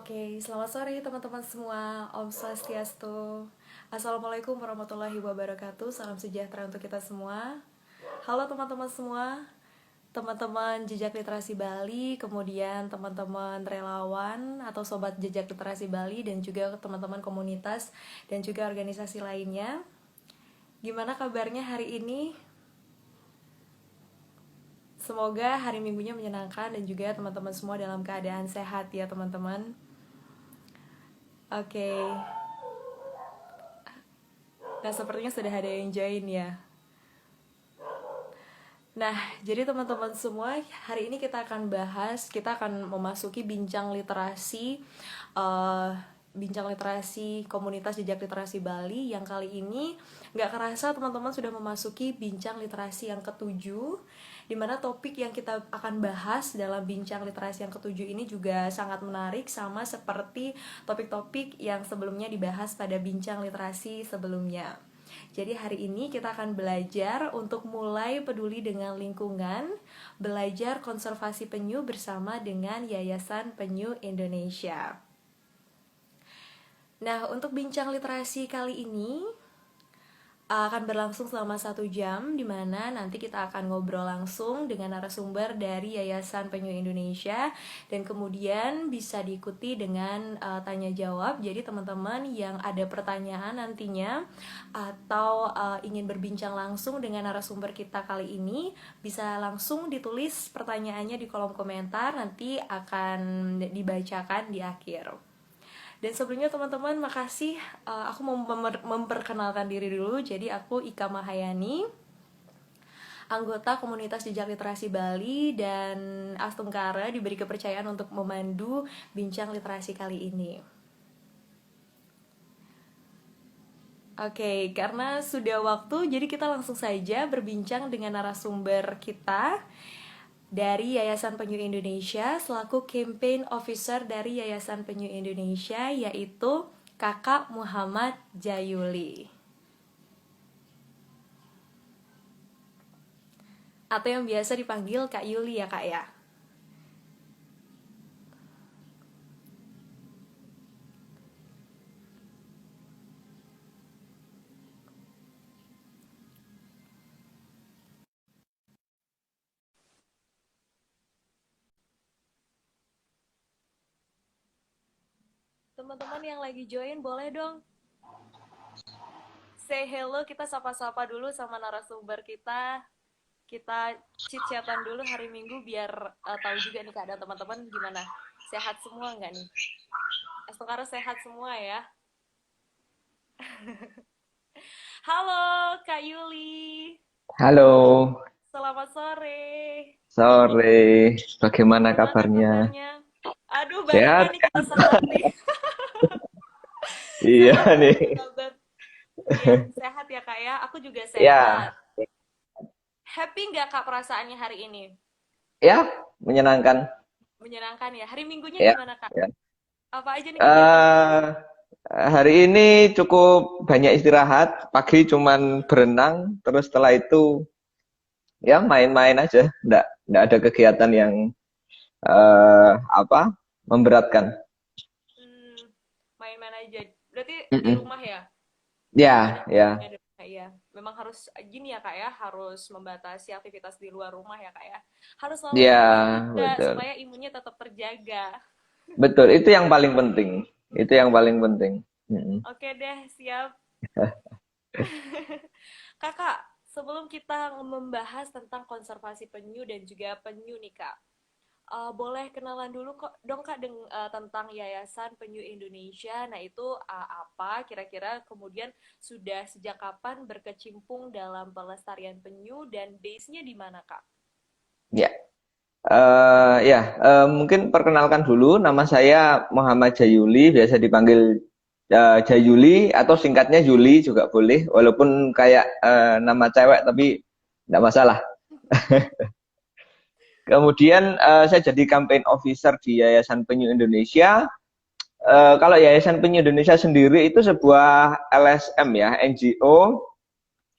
Oke, selamat sore teman-teman semua. Om Swastiastu. Assalamualaikum warahmatullahi wabarakatuh. Salam sejahtera untuk kita semua. Halo teman-teman semua, teman-teman Jejak Literasi Bali, kemudian teman-teman relawan atau sobat Jejak Literasi Bali, dan juga teman-teman komunitas dan juga organisasi lainnya. Gimana kabarnya hari ini? Semoga hari Minggunya menyenangkan dan juga teman-teman semua dalam keadaan sehat ya teman-teman. Oke. Nah, sepertinya sudah ada yang join ya. Nah, jadi teman-teman semua, hari ini kita akan memasuki bincang literasi komunitas Jejak Literasi Bali yang kali ini nggak kerasa teman-teman sudah memasuki bincang literasi yang ketujuh, di mana topik yang kita akan bahas dalam bincang literasi yang ketujuh ini juga sangat menarik, sama seperti topik-topik yang sebelumnya dibahas pada bincang literasi sebelumnya. Jadi hari ini kita akan belajar untuk mulai peduli dengan lingkungan, belajar konservasi penyu bersama dengan Yayasan Penyu Indonesia. Nah, untuk bincang literasi kali ini akan berlangsung selama 1 jam, di mana nanti kita akan ngobrol langsung dengan narasumber dari Yayasan Penyu Indonesia, dan kemudian bisa diikuti dengan tanya jawab. Jadi teman-teman yang ada pertanyaan nantinya atau ingin berbincang langsung dengan narasumber kita kali ini, bisa langsung ditulis pertanyaannya di kolom komentar, nanti akan dibacakan di akhir. Dan sebelumnya teman-teman, makasih. Aku mau memperkenalkan diri dulu. Jadi aku Ika Mahayani, anggota komunitas Jejak Literasi Bali, dan Astungkara diberi kepercayaan untuk memandu bincang literasi kali ini. Oke, karena sudah waktu, jadi kita langsung saja berbincang dengan narasumber kita dari Yayasan Penyu Indonesia selaku Campaign Officer dari Yayasan Penyu Indonesia, yaitu Kakak Muhammad Jayuli, atau yang biasa dipanggil Kak Yuli ya Kak ya. Teman-teman yang lagi join boleh dong say hello, kita sapa-sapa dulu sama narasumber kita. Kita chit-chatan dulu hari Minggu biar tahu juga nih keadaan teman-teman gimana. Sehat semua nggak nih? Astungkara sehat semua ya? Halo Kak Yuli. Halo, Selamat sore. sore. Bagaimana Gimana kabarnya? kabarnya? Aduh, barengan Sehat? nih kita sehat nih. Iya Sehat nih. nih kabar. Iya, sehat ya Kak ya. Aku juga Ya, sehat. Happy nggak Kak perasaannya hari ini? ya, menyenangkan. Menyenangkan ya. Hari Minggunya Ya, gimana Kak? ya. Apa aja nih kegiatannya? eh Hari ini cukup banyak istirahat. Pagi cuman berenang, terus setelah itu ya main-main aja. Nggak ada kegiatan yang apa memberatkan. Hmm, main-main aja. Berarti di Mm-mm. rumah ya? Ya, Kebanyakan ya, di rumah ya. Memang harus gini ya Kak ya, harus membatasi aktivitas di luar rumah ya Kak ya. Harus selalu ya, olahraga betul. supaya imunnya tetap terjaga. Betul, itu yang paling penting. Itu yang paling penting. Mm-mm. Oke deh, siap. Kakak, sebelum kita membahas tentang konservasi penyu dan juga penyu nih Kak, boleh kenalan dulu kok dong Kak tentang Yayasan Penyu Indonesia. Nah itu apa kira-kira, kemudian sudah sejak kapan berkecimpung dalam pelestarian penyu dan base-nya di mana Kak? Ya. Mungkin perkenalkan dulu, nama saya Muhammad Jayuli, biasa dipanggil Jayuli atau singkatnya Yuli juga boleh, walaupun kayak nama cewek tapi tidak masalah. Kemudian saya jadi campaign officer di Yayasan Penyu Indonesia. Kalau Yayasan Penyu Indonesia sendiri itu sebuah LSM ya, NGO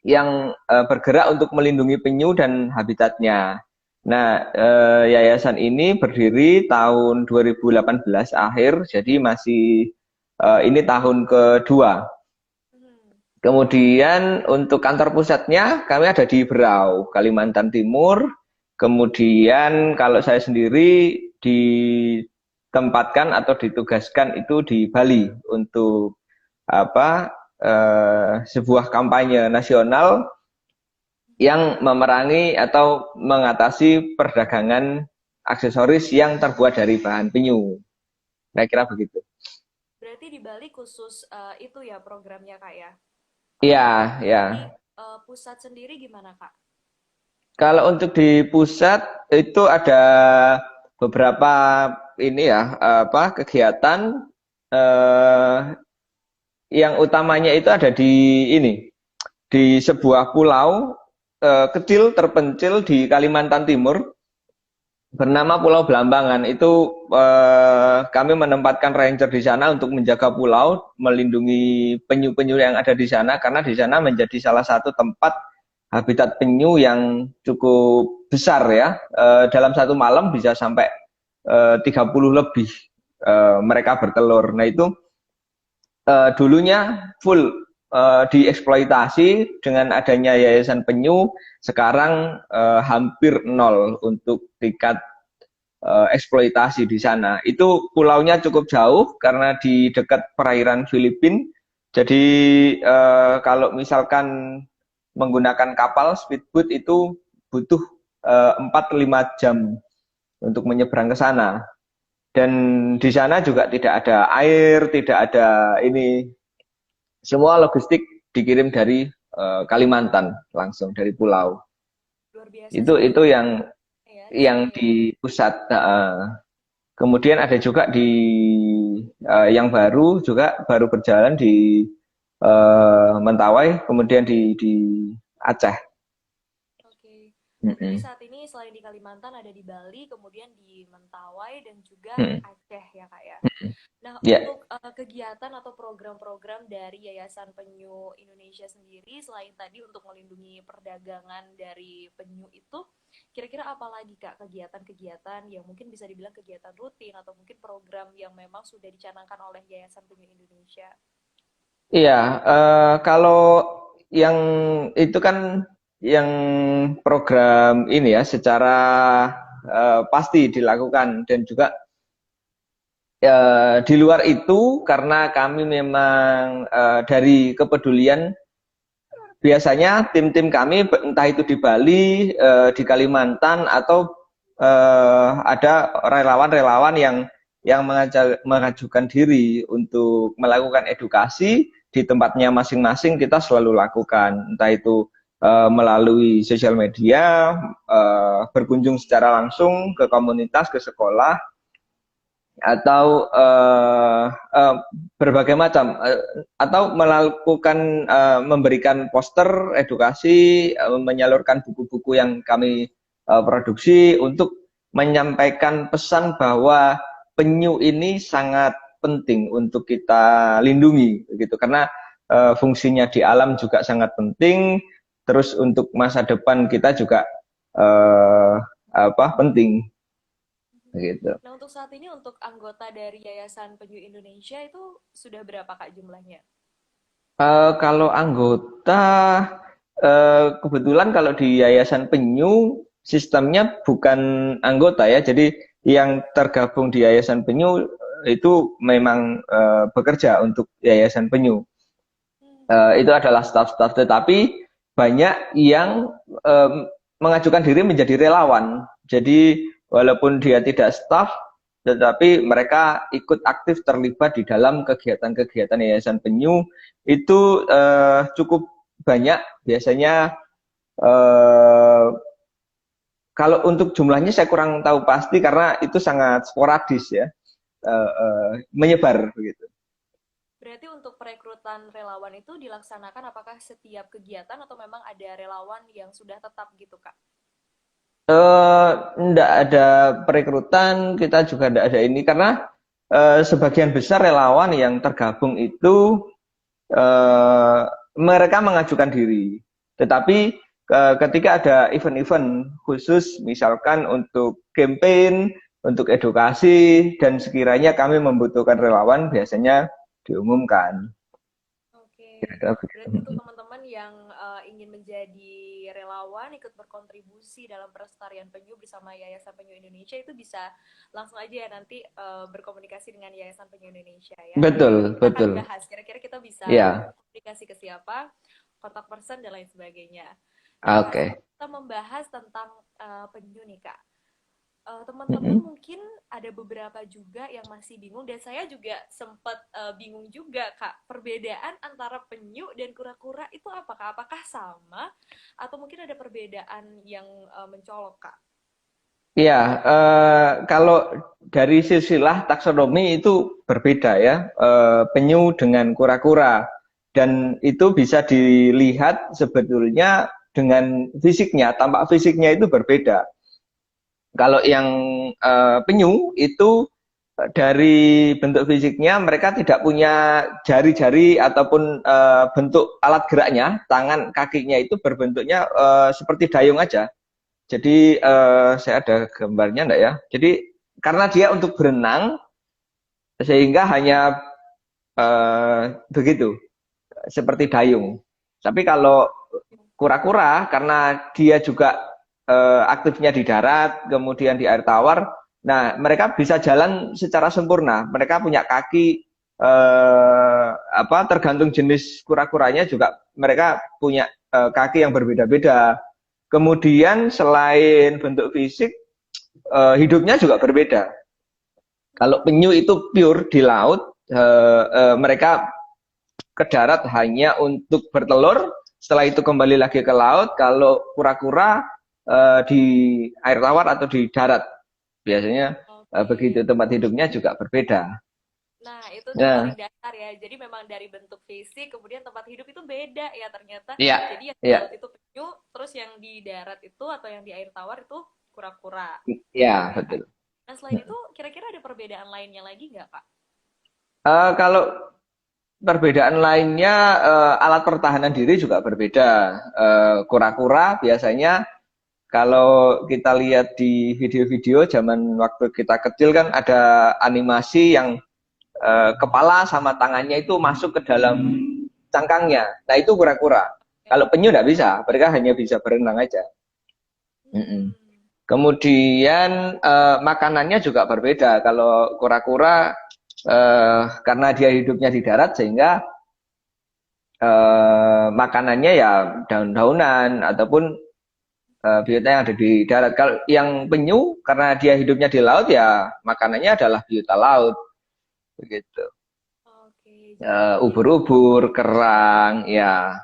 yang bergerak untuk melindungi penyu dan habitatnya. Nah, yayasan ini berdiri tahun 2018 akhir, jadi masih ini tahun kedua. Hmm. Kemudian untuk kantor pusatnya kami ada di Berau, Kalimantan Timur. Kemudian kalau saya sendiri ditempatkan atau ditugaskan itu di Bali untuk apa sebuah kampanye nasional yang memerangi atau mengatasi perdagangan aksesoris yang terbuat dari bahan penyu. Saya kira begitu. Berarti di Bali khusus itu ya programnya Kak ya. Iya, ya. Di pusat sendiri gimana Kak? Kalau untuk di pusat itu ada beberapa ini ya apa kegiatan eh, yang utamanya itu ada di ini di sebuah pulau kecil terpencil di Kalimantan Timur bernama Pulau Belambangan. Itu kami menempatkan ranger di sana untuk menjaga pulau, melindungi penyu-penyu yang ada di sana karena di sana menjadi salah satu tempat habitat penyu yang cukup besar ya. Dalam satu malam bisa sampai 30 lebih mereka bertelur. Nah itu dulunya full dieksploitasi. Dengan adanya Yayasan Penyu sekarang hampir nol untuk tingkat eksploitasi di sana. Itu pulaunya cukup jauh karena di dekat perairan Filipina. Jadi kalau misalkan menggunakan kapal speedboat itu butuh 4-5 jam untuk menyeberang ke sana. Dan di sana juga tidak ada air, tidak ada ini. Semua logistik dikirim dari Kalimantan langsung dari pulau. Luar biasa Itu sih Kak itu ya di sana yang ya. di pusat. Kemudian ada juga di yang baru juga baru berjalan di Mentawai, kemudian di Aceh. Oke. Berarti Mm-mm. saat ini selain di Kalimantan ada di Bali, kemudian di Mentawai dan juga Mm-mm. Aceh ya Kak ya. Nah, Ya, untuk kegiatan atau program-program dari Yayasan Penyu Indonesia sendiri, selain tadi untuk melindungi perdagangan dari penyu itu, kira-kira apa lagi Kak kegiatan-kegiatan yang mungkin bisa dibilang kegiatan rutin atau mungkin program yang memang sudah dicanangkan oleh Yayasan Penyu Indonesia? iya. Kalau yang itu kan yang program ini ya secara pasti dilakukan dan juga di luar itu karena kami memang dari kepedulian biasanya tim-tim kami entah itu di Bali, di Kalimantan atau ada relawan-relawan yang mengajukan diri untuk melakukan edukasi di tempatnya masing-masing kita selalu lakukan entah itu melalui sosial media, berkunjung secara langsung ke komunitas, ke sekolah atau berbagai macam atau melakukan memberikan poster edukasi, menyalurkan buku-buku yang kami produksi untuk menyampaikan pesan bahwa penyu ini sangat penting untuk kita lindungi begitu karena fungsinya di alam juga sangat penting, terus untuk masa depan kita juga eh, penting begitu. Nah, untuk saat ini untuk anggota dari Yayasan Penyu Indonesia itu sudah berapa Kak jumlahnya? Kalau anggota, kebetulan kalau di Yayasan Penyu sistemnya bukan anggota ya, jadi yang tergabung di Yayasan Penyu itu memang bekerja untuk Yayasan Penyu. Hmm. Itu adalah staf-staf, tetapi banyak yang mengajukan diri menjadi relawan. Jadi walaupun dia tidak staf, tetapi mereka ikut aktif terlibat di dalam kegiatan-kegiatan Yayasan Penyu itu cukup banyak. Biasanya eh, kalau untuk jumlahnya saya kurang tahu pasti karena itu sangat sporadis ya, menyebar begitu. Berarti untuk perekrutan relawan itu dilaksanakan apakah setiap kegiatan atau memang ada relawan yang sudah tetap gitu, Kak? Enggak ada perekrutan, kita juga enggak ada ini karena sebagian besar relawan yang tergabung itu mereka mengajukan diri. Tetapi ketika ada event-event khusus, misalkan untuk campaign, untuk edukasi, dan sekiranya kami membutuhkan relawan, biasanya diumumkan. Oke, Kira-kira berarti untuk begitu. teman-teman yang ingin menjadi relawan, ikut berkontribusi dalam pelestarian penyu bersama Yayasan Penyu Indonesia itu bisa langsung aja ya nanti berkomunikasi dengan Yayasan Penyu Indonesia ya. Betul, Nanti kita akan betul. bahas, kira-kira kita bisa Ya, komunikasi ke siapa, kontak person dan lain sebagainya. Nah Kak, oke. sebelum kita membahas tentang penyu nih Kak, teman-teman Mm-mm. mungkin ada beberapa juga yang masih bingung dan saya juga sempat bingung juga Kak, perbedaan antara penyu dan kura-kura itu apakah sama atau mungkin ada perbedaan yang mencolok Kak? Iya, kalau dari sisilah taksonomi itu berbeda ya, penyu dengan kura-kura. Dan itu bisa dilihat sebetulnya dengan fisiknya, tampak fisiknya itu berbeda. Kalau yang penyu itu dari bentuk fisiknya mereka tidak punya jari-jari ataupun bentuk alat geraknya, tangan kakinya itu berbentuknya seperti dayung aja. Jadi saya ada gambarnya enggak ya? Jadi karena dia untuk berenang sehingga hanya begitu seperti dayung. Tapi kalau kura-kura karena dia juga aktifnya di darat, kemudian di air tawar, nah mereka bisa jalan secara sempurna. Mereka punya kaki apa tergantung jenis kura-kuranya juga mereka punya kaki yang berbeda-beda. Kemudian selain bentuk fisik, hidupnya juga berbeda. Kalau penyu itu pure di laut, mereka ke darat hanya untuk bertelur, setelah itu kembali lagi ke laut. Kalau kura-kura di air tawar atau di darat, biasanya begitu Oke. tempat hidupnya juga berbeda. Nah, itu tuh Nah, paling dasar ya. Jadi memang dari bentuk fisik, kemudian tempat hidup itu beda ya ternyata. iya, Jadi yang di iya, laut itu penyu, terus yang di darat itu atau yang di air tawar itu kura-kura. iya Oke, Kak. betul. Nah, selain itu kira-kira ada perbedaan lainnya lagi nggak, Kak? Kalau perbedaan lainnya alat pertahanan diri juga berbeda. Kura-kura biasanya kalau kita lihat di video-video zaman waktu kita kecil kan ada animasi yang kepala sama tangannya itu masuk ke dalam cangkangnya. Nah itu kura-kura. Kalau Oke. penyu nggak bisa, mereka hanya bisa berenang aja. Mm-mm. Hmm. Kemudian makanannya juga berbeda. Kalau kura-kura karena dia hidupnya di darat sehingga makanannya ya daun-daunan ataupun biota yang ada di darat. Kalau yang penyu karena dia hidupnya di laut ya makanannya adalah biota laut begitu. Oke, jadi Ubur-ubur, kerang, ya.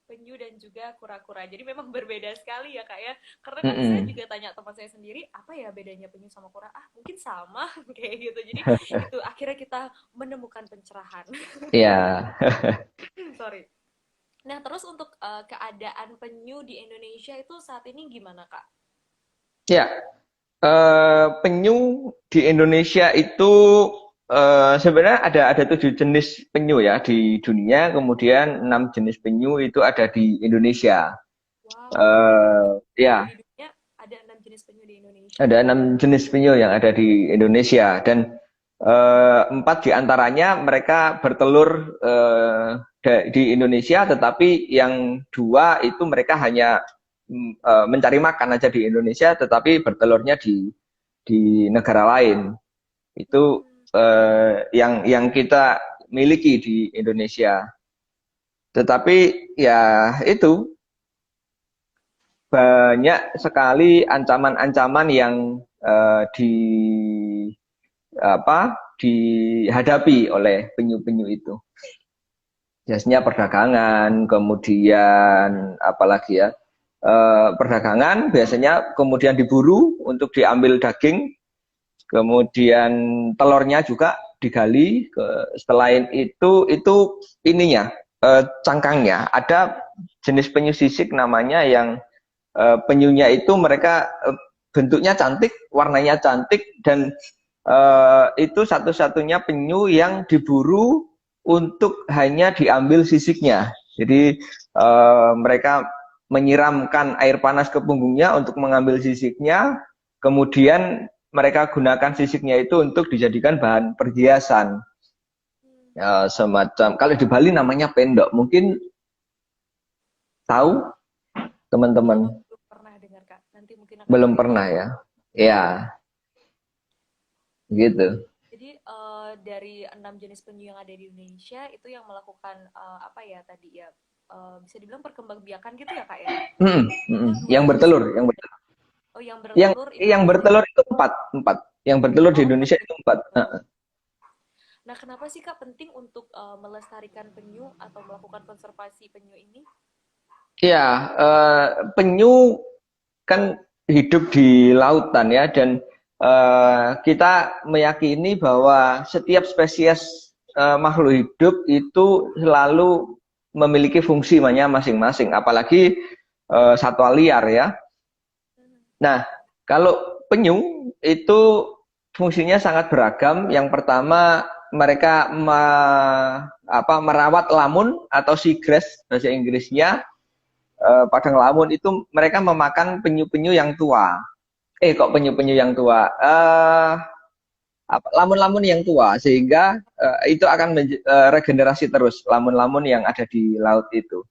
penyu dan juga kura-kura. Jadi memang berbeda sekali ya, Kak ya. Karena kan saya Mm-mm. juga tanya teman saya sendiri, apa ya bedanya penyu sama kura? Ah, mungkin sama kayak gitu. Jadi itu akhirnya kita menemukan pencerahan. Ya, Sorry. Nah, terus untuk keadaan penyu di Indonesia itu saat ini gimana, Kak? ya. Penyu di Indonesia itu sebenarnya ada 7 jenis penyu ya di dunia, kemudian 6 jenis penyu itu ada di Indonesia. Wow, penyu Ya, di dunia ada 6 jenis penyu di Indonesia. ada 6 jenis penyu yang ada di Indonesia dan 4 diantaranya mereka bertelur di Indonesia, tetapi yang 2 itu mereka hanya mencari makan aja di Indonesia, tetapi bertelurnya di negara lain. Itu Hmm, yang kita miliki di Indonesia. Tetapi ya itu banyak sekali ancaman-ancaman yang di apa dihadapi oleh penyu-penyu itu. Biasanya perdagangan, kemudian apalagi ya perdagangan biasanya kemudian diburu untuk diambil daging, kemudian telurnya juga digali. Selain itu ininya cangkangnya ada jenis penyu sisik namanya yang penyunya itu mereka bentuknya cantik, warnanya cantik dan itu satu-satunya penyu yang diburu untuk hanya diambil sisiknya. Jadi mereka menyiramkan air panas ke punggungnya untuk mengambil sisiknya, kemudian mereka gunakan sisiknya itu untuk dijadikan bahan perhiasan. Ya, semacam, kalau di Bali namanya pendok, mungkin tahu teman-teman? Belum pernah dengar Kak. Nanti mungkin akan Belum cari pernah tahu. ya? Ya, gitu. Jadi dari 6 jenis penyu yang ada di Indonesia itu yang melakukan apa ya tadi ya bisa dibilang perkembangbiakan gitu ya Kak ya? Itu dua Yang jenis. bertelur, yang bertelur. Oh yang Yang bertelur itu yang 2 jenis. bertelur itu empat, empat. Yang bertelur di Oh empat Indonesia itu jenis. empat. Nah kenapa sih Kak penting untuk melestarikan penyu atau melakukan konservasi penyu ini? Ya, penyu kan hidup di lautan ya, dan kita meyakini bahwa setiap spesies makhluk hidup itu selalu memiliki fungsinya masing-masing, apalagi satwa liar ya. Nah, kalau penyu itu fungsinya sangat beragam. Yang pertama, mereka merawat lamun atau seagrass bahasa Inggrisnya. Padang lamun itu mereka memakan penyu-penyu yang tua. Kok penyu-penyu yang tua? Lamun-lamun yang tua, sehingga itu akan regenerasi terus lamun-lamun yang ada di laut itu.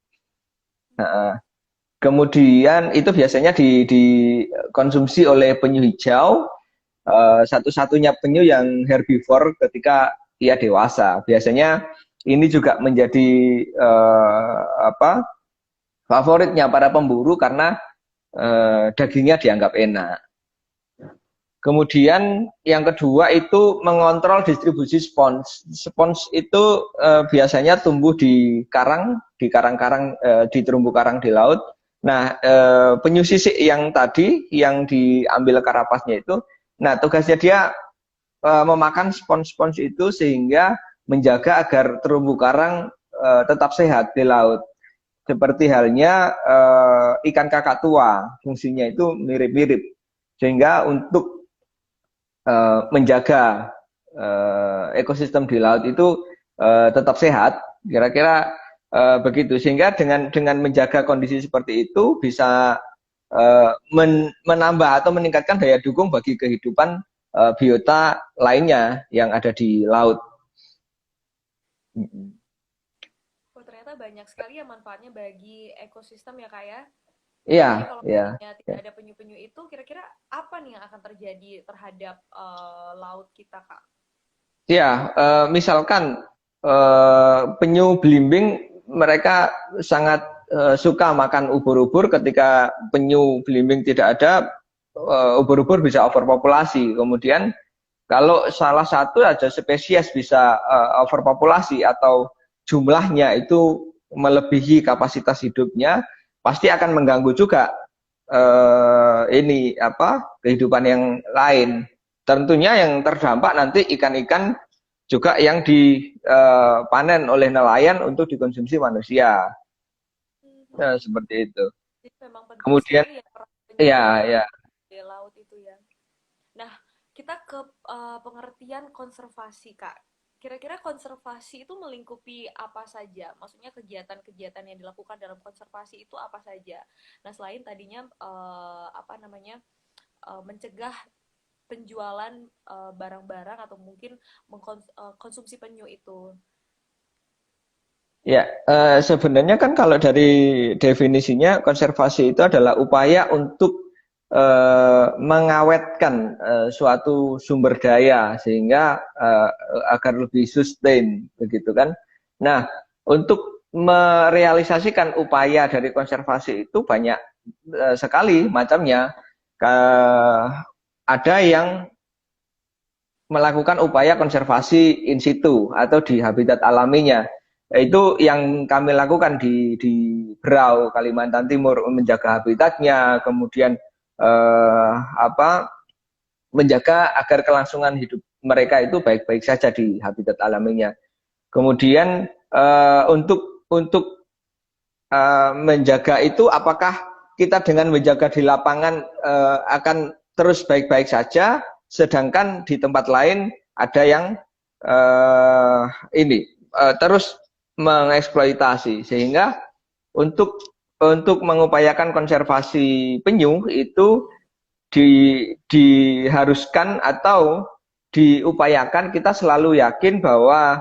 Kemudian itu biasanya dikonsumsi oleh penyu hijau, satu-satunya penyu yang herbivore ketika dia dewasa. Biasanya ini juga menjadi favoritnya para pemburu karena dagingnya dianggap enak. Kemudian yang kedua itu mengontrol distribusi spons. Spons itu biasanya tumbuh di karang-karang, di terumbu karang di laut. Nah, penyu sisik yang tadi yang diambil karapasnya itu, nah tugasnya dia memakan spons-spons itu sehingga menjaga agar terumbu karang tetap sehat di laut. Seperti halnya ikan kakak tua, fungsinya itu mirip-mirip. Sehingga untuk menjaga ekosistem di laut itu tetap sehat, kira-kira begitu. Sehingga dengan menjaga kondisi seperti itu bisa menambah atau meningkatkan daya dukung bagi kehidupan biota lainnya yang ada di laut. Oh ternyata banyak sekali ya manfaatnya bagi ekosistem ya Kak ya? Iya, Jadi kalau iya. misalnya tidak ada penyu-penyu itu, kira-kira apa nih yang akan terjadi terhadap laut kita, Kak? Ya, misalkan penyu belimbing mereka sangat suka makan ubur-ubur. Ketika penyu belimbing tidak ada, ubur-ubur bisa overpopulasi. Kemudian kalau salah satu aja spesies bisa overpopulasi atau jumlahnya itu melebihi kapasitas hidupnya, pasti akan mengganggu juga ini kehidupan yang lain. Tentunya yang terdampak nanti ikan-ikan juga yang dipanen oleh nelayan untuk dikonsumsi manusia. Nah, seperti itu. Jadi memang penting Kemudian, sekali ya peran penyu ya, ya, di laut itu ya. Nah, kita ke pengertian konservasi, Kak. Kira-kira konservasi itu melingkupi apa saja? Maksudnya kegiatan-kegiatan yang dilakukan dalam konservasi itu apa saja? Nah, selain tadinya apa namanya mencegah penjualan barang-barang atau mungkin mengkonsumsi penyu itu. ya. Sebenarnya kan kalau dari definisinya konservasi itu adalah upaya untuk mengawetkan suatu sumber daya sehingga agar lebih sustain, begitu kan? Nah, untuk merealisasikan upaya dari konservasi itu banyak sekali macamnya. Ada yang melakukan upaya konservasi in situ atau di habitat alaminya. Itu yang kami lakukan di Berau, Kalimantan Timur, menjaga habitatnya, kemudian menjaga agar kelangsungan hidup mereka itu baik-baik saja di habitat alaminya. Kemudian untuk menjaga itu, apakah kita dengan menjaga di lapangan akan terus baik-baik saja, sedangkan di tempat lain ada yang terus mengeksploitasi, sehingga untuk untuk mengupayakan konservasi penyu itu diharuskan atau diupayakan kita selalu yakin bahwa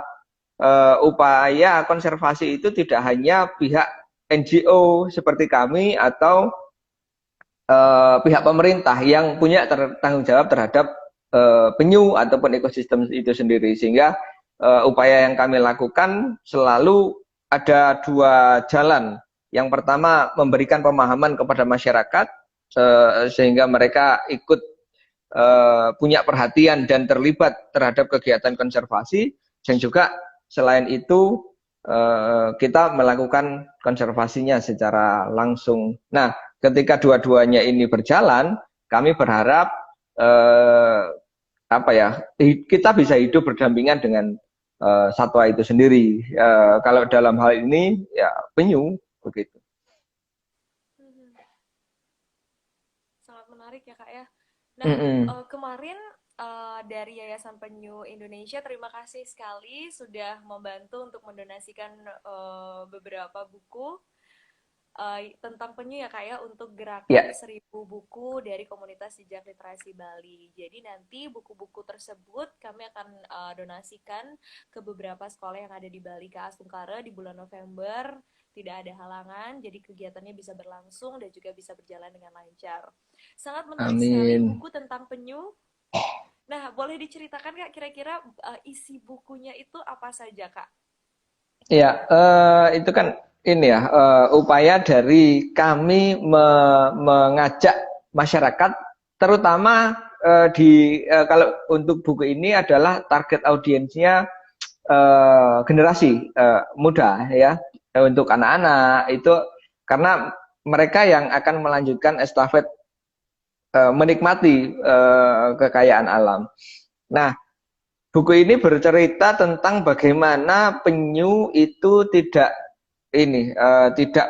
upaya konservasi itu tidak hanya pihak NGO seperti kami atau pihak pemerintah yang punya tanggung jawab terhadap penyu ataupun ekosistem itu sendiri, sehingga upaya yang kami lakukan selalu ada dua jalan. Yang pertama, memberikan pemahaman kepada masyarakat sehingga mereka ikut punya perhatian dan terlibat terhadap kegiatan konservasi, dan juga selain itu kita melakukan konservasinya secara langsung. Nah, ketika dua-duanya ini berjalan, kami berharap apa ya, kita bisa hidup berdampingan dengan satwa itu sendiri. Kalau dalam hal ini ya penyu begitu. Sangat menarik ya Kak ya. Nah, Mm-mm. kemarin dari Yayasan Penyu Indonesia terima kasih sekali sudah membantu untuk mendonasikan beberapa buku tentang penyu ya Kak ya, untuk Ya, gerakan 1.000 buku dari komunitas jejak literasi Bali. Jadi nanti buku-buku tersebut kami akan donasikan ke beberapa sekolah yang ada di Bali, Kak Asungkara, di bulan November. Tidak ada halangan, jadi kegiatannya bisa berlangsung dan juga bisa berjalan dengan lancar. Sangat menarik sekali amin. buku tentang penyu. Nah, boleh diceritakan Kak kira-kira isi bukunya itu apa saja Kak? Ya, itu kan ini ya, upaya dari kami mengajak masyarakat, terutama kalau untuk buku ini adalah target audiensnya generasi muda ya, untuk anak-anak itu, karena mereka yang akan melanjutkan estafet menikmati kekayaan alam. Nah, buku ini bercerita tentang bagaimana penyu itu tidak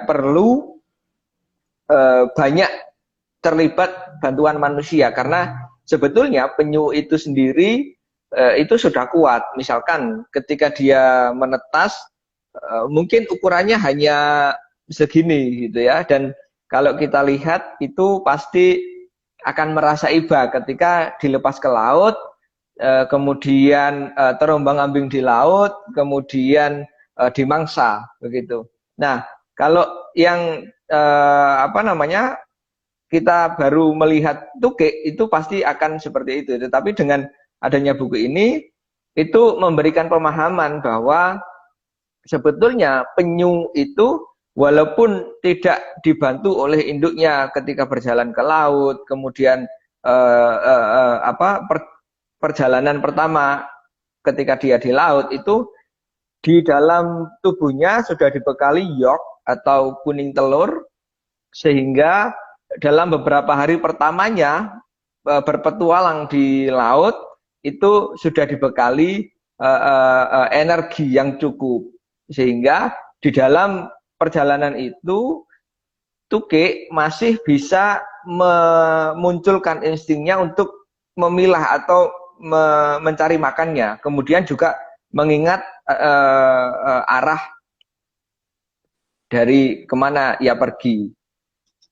perlu banyak terlibat bantuan manusia, karena sebetulnya penyu itu sendiri itu sudah kuat. Misalkan ketika dia menetas, mungkin ukurannya hanya segini gitu ya, dan kalau kita lihat itu pasti akan merasa iba ketika dilepas ke laut, kemudian terombang-ambing di laut, kemudian dimangsa begitu. Nah, kalau yang apa namanya, kita baru melihat tukik itu pasti akan seperti itu. Tetapi dengan adanya buku ini itu memberikan pemahaman bahwa sebetulnya penyu itu walaupun tidak dibantu oleh induknya ketika berjalan ke laut, kemudian perjalanan pertama ketika dia di laut itu di dalam tubuhnya sudah dibekali yolk atau kuning telur, sehingga dalam beberapa hari pertamanya berpetualang di laut itu sudah dibekali energi yang cukup, sehingga di dalam perjalanan itu tukik masih bisa memunculkan instingnya untuk memilah atau mencari makannya, kemudian juga mengingat arah dari kemana ia pergi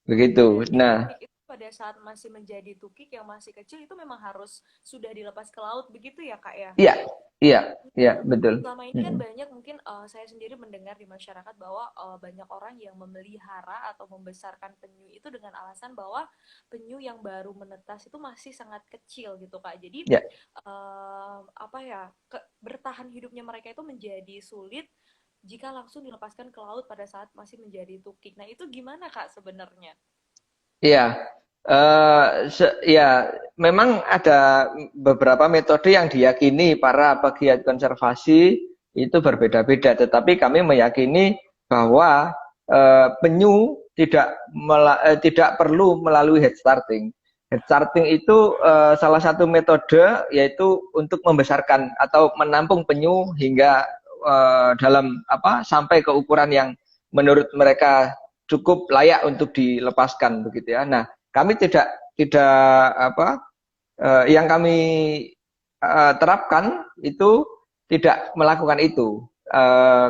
begitu. Berarti Nah, tukik itu pada saat masih menjadi tukik yang masih kecil itu memang harus sudah dilepas ke laut begitu ya Kak ya? iya, iya, iya, Hmm. betul. Selama ini kan banyak mungkin saya sendiri mendengar di masyarakat bahwa banyak orang yang memelihara atau membesarkan penyu itu dengan alasan bahwa penyu yang baru menetas itu masih sangat kecil gitu Kak. Jadi Ya, apa ya, bertahan hidupnya mereka itu menjadi sulit jika langsung dilepaskan ke laut pada saat masih menjadi tukik. Nah, itu gimana Kak sebenarnya? iya. Ya, memang ada beberapa metode yang diyakini para pegiat konservasi itu berbeda-beda, tetapi kami meyakini bahwa penyu tidak perlu melalui head starting. Head starting itu salah satu metode, yaitu untuk membesarkan atau menampung penyu hingga dalam sampai ke ukuran yang menurut mereka cukup layak untuk dilepaskan begitu ya. Nah, kami tidak yang kami terapkan itu tidak melakukan itu.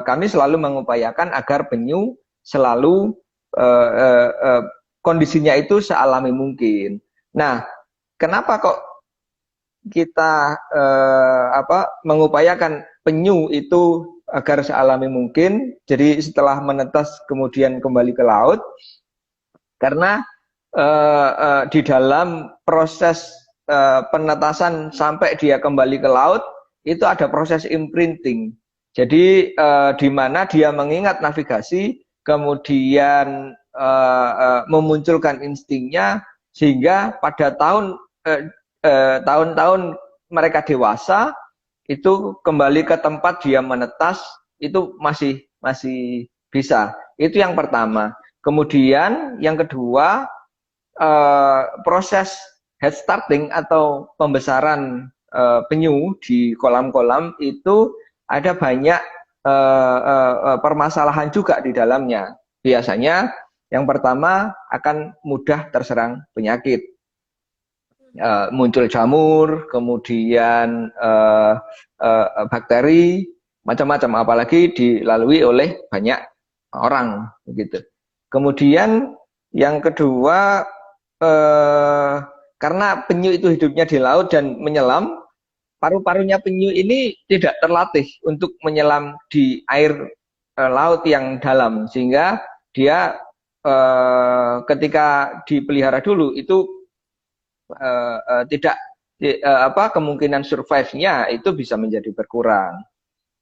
Kami selalu mengupayakan agar penyu selalu kondisinya itu sealami mungkin. Nah, kenapa kok kita mengupayakan penyu itu agar sealami mungkin? Jadi setelah menetas kemudian kembali ke laut, karena di dalam proses penetasan sampai dia kembali ke laut itu ada proses imprinting. Jadi di mana dia mengingat navigasi, kemudian memunculkan instingnya, sehingga pada tahun-tahun mereka dewasa itu kembali ke tempat dia menetas itu masih masih bisa. Itu yang pertama. Kemudian yang kedua, proses head starting atau pembesaran penyu di kolam-kolam itu ada banyak permasalahan juga di dalamnya. Biasanya yang pertama akan mudah terserang penyakit, muncul jamur, kemudian bakteri, macam-macam, apalagi dilalui oleh banyak orang begitu. Kemudian yang kedua, karena penyu itu hidupnya di laut dan menyelam, paru-parunya penyu ini tidak terlatih untuk menyelam di air laut yang dalam, sehingga dia ketika dipelihara dulu itu tidak kemungkinan survive-nya itu bisa menjadi berkurang.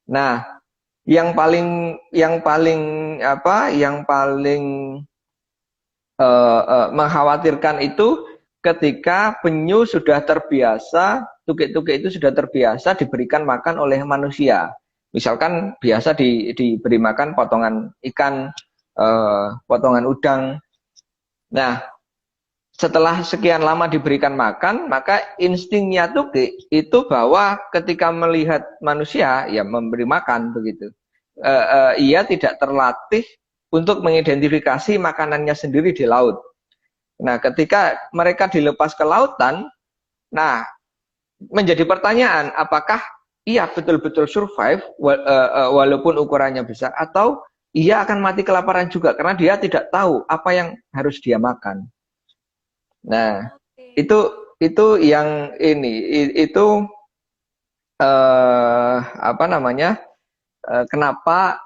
Nah, yang paling mengkhawatirkan itu ketika penyu sudah terbiasa, tukik-tukik itu sudah terbiasa diberikan makan oleh manusia. Misalkan biasa diberi makan potongan ikan, potongan udang. Nah, setelah sekian lama diberikan makan, maka instingnya tukik itu bahwa ketika melihat manusia, ya memberi makan begitu. Ia tidak terlatih untuk mengidentifikasi makanannya sendiri di laut. Nah, ketika mereka dilepas ke lautan, nah menjadi pertanyaan, apakah ia betul-betul survive walaupun ukurannya besar, atau ia akan mati kelaparan juga karena dia tidak tahu apa yang harus dia makan. Nah, Oke. itu yang ini itu apa namanya? Kenapa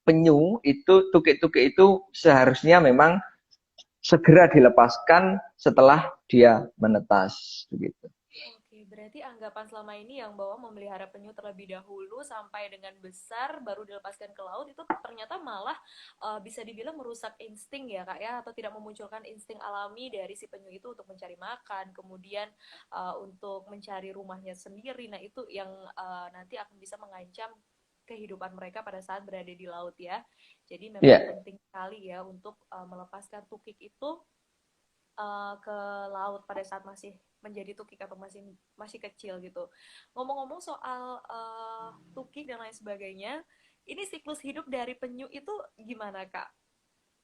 penyu itu, tukik-tukik itu seharusnya memang segera dilepaskan setelah dia menetas begitu. Oke, berarti anggapan selama ini yang bahwa memelihara penyu terlebih dahulu sampai dengan besar baru dilepaskan ke laut itu ternyata malah bisa dibilang merusak insting ya Kak ya, atau tidak memunculkan insting alami dari si penyu itu untuk mencari makan, kemudian untuk mencari rumahnya sendiri. Nah, itu yang nanti akan bisa mengancam kehidupan mereka pada saat berada di laut ya. Jadi memang Ya, penting sekali ya untuk melepaskan tukik itu ke laut pada saat masih menjadi tukik atau masih masih kecil gitu. Ngomong-ngomong soal tukik dan lain sebagainya, ini siklus hidup dari penyu itu gimana Kak?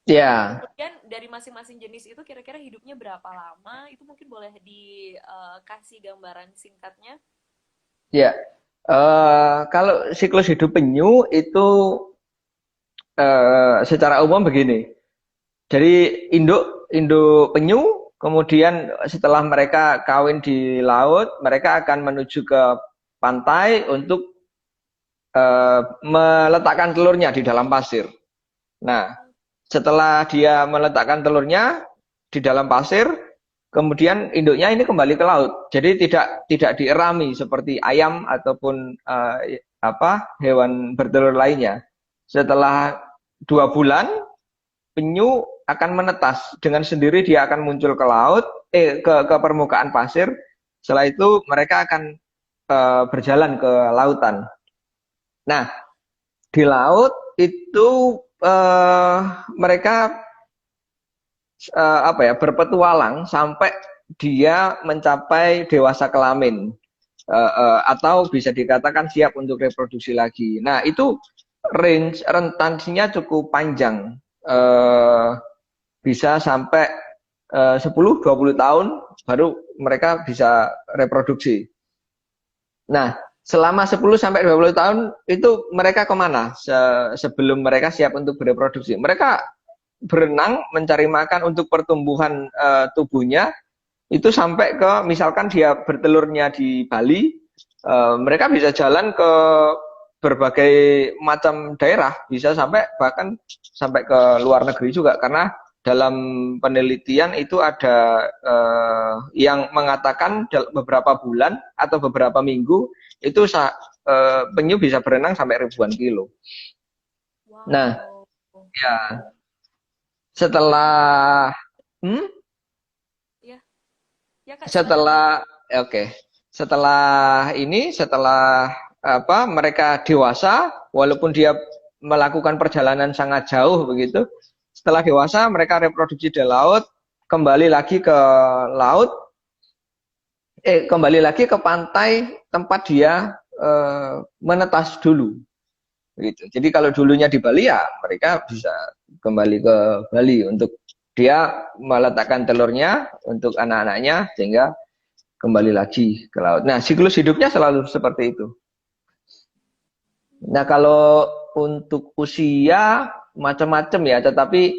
ya, Kemudian dari masing-masing jenis itu kira-kira hidupnya berapa lama? Itu mungkin boleh dikasih gambaran singkatnya. ya. Kalau siklus hidup penyu itu secara umum begini. Jadi induk induk penyu, kemudian setelah mereka kawin di laut, mereka akan menuju ke pantai untuk meletakkan telurnya di dalam pasir. Nah, setelah dia meletakkan telurnya di dalam pasir, kemudian induknya ini kembali ke laut. Jadi tidak dierami seperti ayam ataupun hewan bertelur lainnya. Setelah 2 bulan, penyu akan menetas dengan sendiri, dia akan muncul ke laut, ke permukaan pasir. Setelah itu mereka akan berjalan ke lautan. Nah, di laut itu mereka berpetualang sampai dia mencapai dewasa kelamin, atau bisa dikatakan siap untuk reproduksi lagi. Nah, itu range rentansinya cukup panjang, bisa sampai 10-20 tahun baru mereka bisa reproduksi. Nah, selama 10 sampai 20 tahun itu mereka kemana sebelum mereka siap untuk bereproduksi? Mereka berenang mencari makan untuk pertumbuhan tubuhnya itu sampai ke misalkan dia bertelurnya di Bali, mereka bisa jalan ke berbagai macam daerah, bisa sampai bahkan sampai ke luar negeri juga karena dalam penelitian itu ada yang mengatakan beberapa bulan atau beberapa minggu itu penyu bisa berenang sampai ribuan kilo. Nah, Wow. ya Menarik. setelah hmm, Ya, ya Kak, silakan. setelah oke, setelah apa mereka dewasa, walaupun dia melakukan perjalanan sangat jauh begitu, setelah dewasa mereka reproduksi di laut, kembali lagi ke laut, kembali lagi ke pantai tempat dia menetas dulu. Begitu. Jadi kalau dulunya di Bali ya mereka bisa kembali ke Bali untuk dia meletakkan telurnya untuk anak-anaknya sehingga kembali lagi ke laut. Nah, siklus hidupnya selalu seperti itu. Nah, kalau untuk usia macam-macam ya, tetapi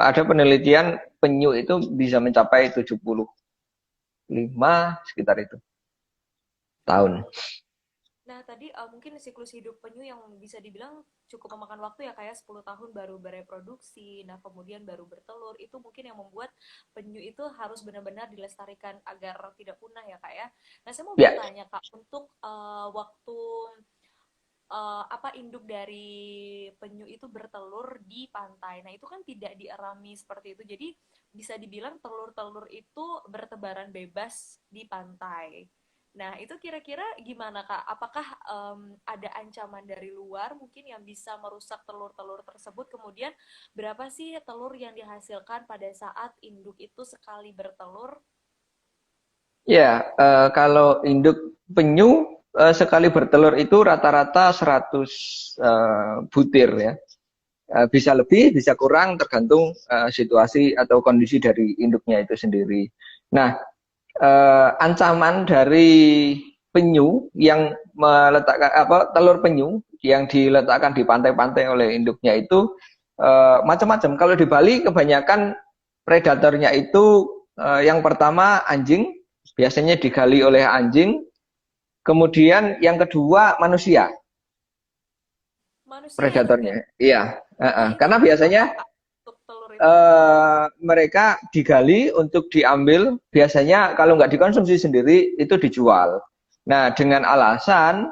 ada penelitian penyu itu bisa mencapai 75 sekitar itu tahun. Nah, tadi mungkin siklus hidup penyu yang bisa dibilang cukup memakan waktu ya, kayak 10 tahun baru bereproduksi, nah kemudian baru bertelur. Itu mungkin yang membuat penyu itu harus benar-benar dilestarikan agar tidak punah ya, Kak ya. Nah, saya mau Ya, bertanya, Kak, untuk waktu apa induk dari penyu itu bertelur di pantai. Nah, itu kan tidak dierami seperti itu. Jadi bisa dibilang telur-telur itu bertebaran bebas di pantai. Nah, itu kira-kira gimana, Kak? Apakah ada ancaman dari luar mungkin yang bisa merusak telur-telur tersebut? Kemudian, berapa sih telur yang dihasilkan pada saat induk itu sekali bertelur? ya, kalau induk penyu sekali bertelur itu rata-rata 100 butir ya. Bisa lebih, bisa kurang tergantung situasi atau kondisi dari induknya itu sendiri. Nah, ancaman dari penyu yang meletakkan apa telur penyu yang diletakkan di pantai-pantai oleh induknya itu macam-macam. Kalau di Bali kebanyakan predatornya itu yang pertama anjing, biasanya digali oleh anjing. Kemudian yang kedua manusia Manusia juga. predatornya. Iya, Nah, itu karena untuk biasanya apa, Kak? Untuk telur itu? mereka digali untuk diambil, biasanya kalau nggak dikonsumsi sendiri itu dijual. Nah, dengan alasan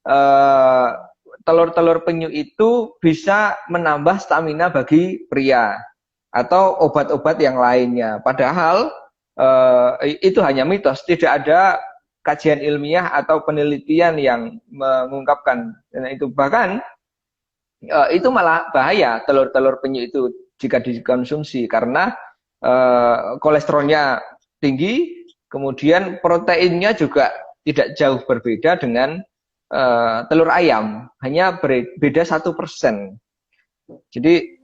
eh, telur-telur penyu itu bisa menambah stamina bagi pria atau obat-obat yang lainnya. Padahal itu hanya mitos, tidak ada kajian ilmiah atau penelitian yang mengungkapkan. Dan itu bahkan itu malah bahaya telur-telur penyu itu jika dikonsumsi karena kolesterolnya tinggi, kemudian proteinnya juga tidak jauh berbeda dengan telur ayam, hanya beda 1%. Jadi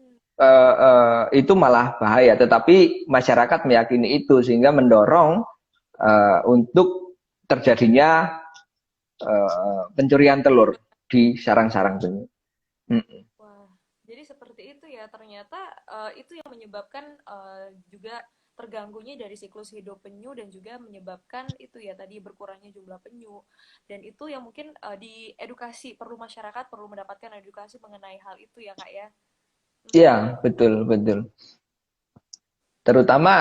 Hmm. itu malah bahaya, tetapi masyarakat meyakini itu sehingga mendorong untuk terjadinya pencurian telur di sarang-sarang penyu. Hmm. Wah, jadi seperti itu ya. Ternyata itu yang menyebabkan juga terganggunya dari siklus hidup penyu dan juga menyebabkan itu ya tadi berkurangnya jumlah penyu. Dan itu yang mungkin diedukasi, perlu masyarakat perlu mendapatkan edukasi mengenai hal itu ya, Kak ya. Iya, Hmm. betul, betul. Terutama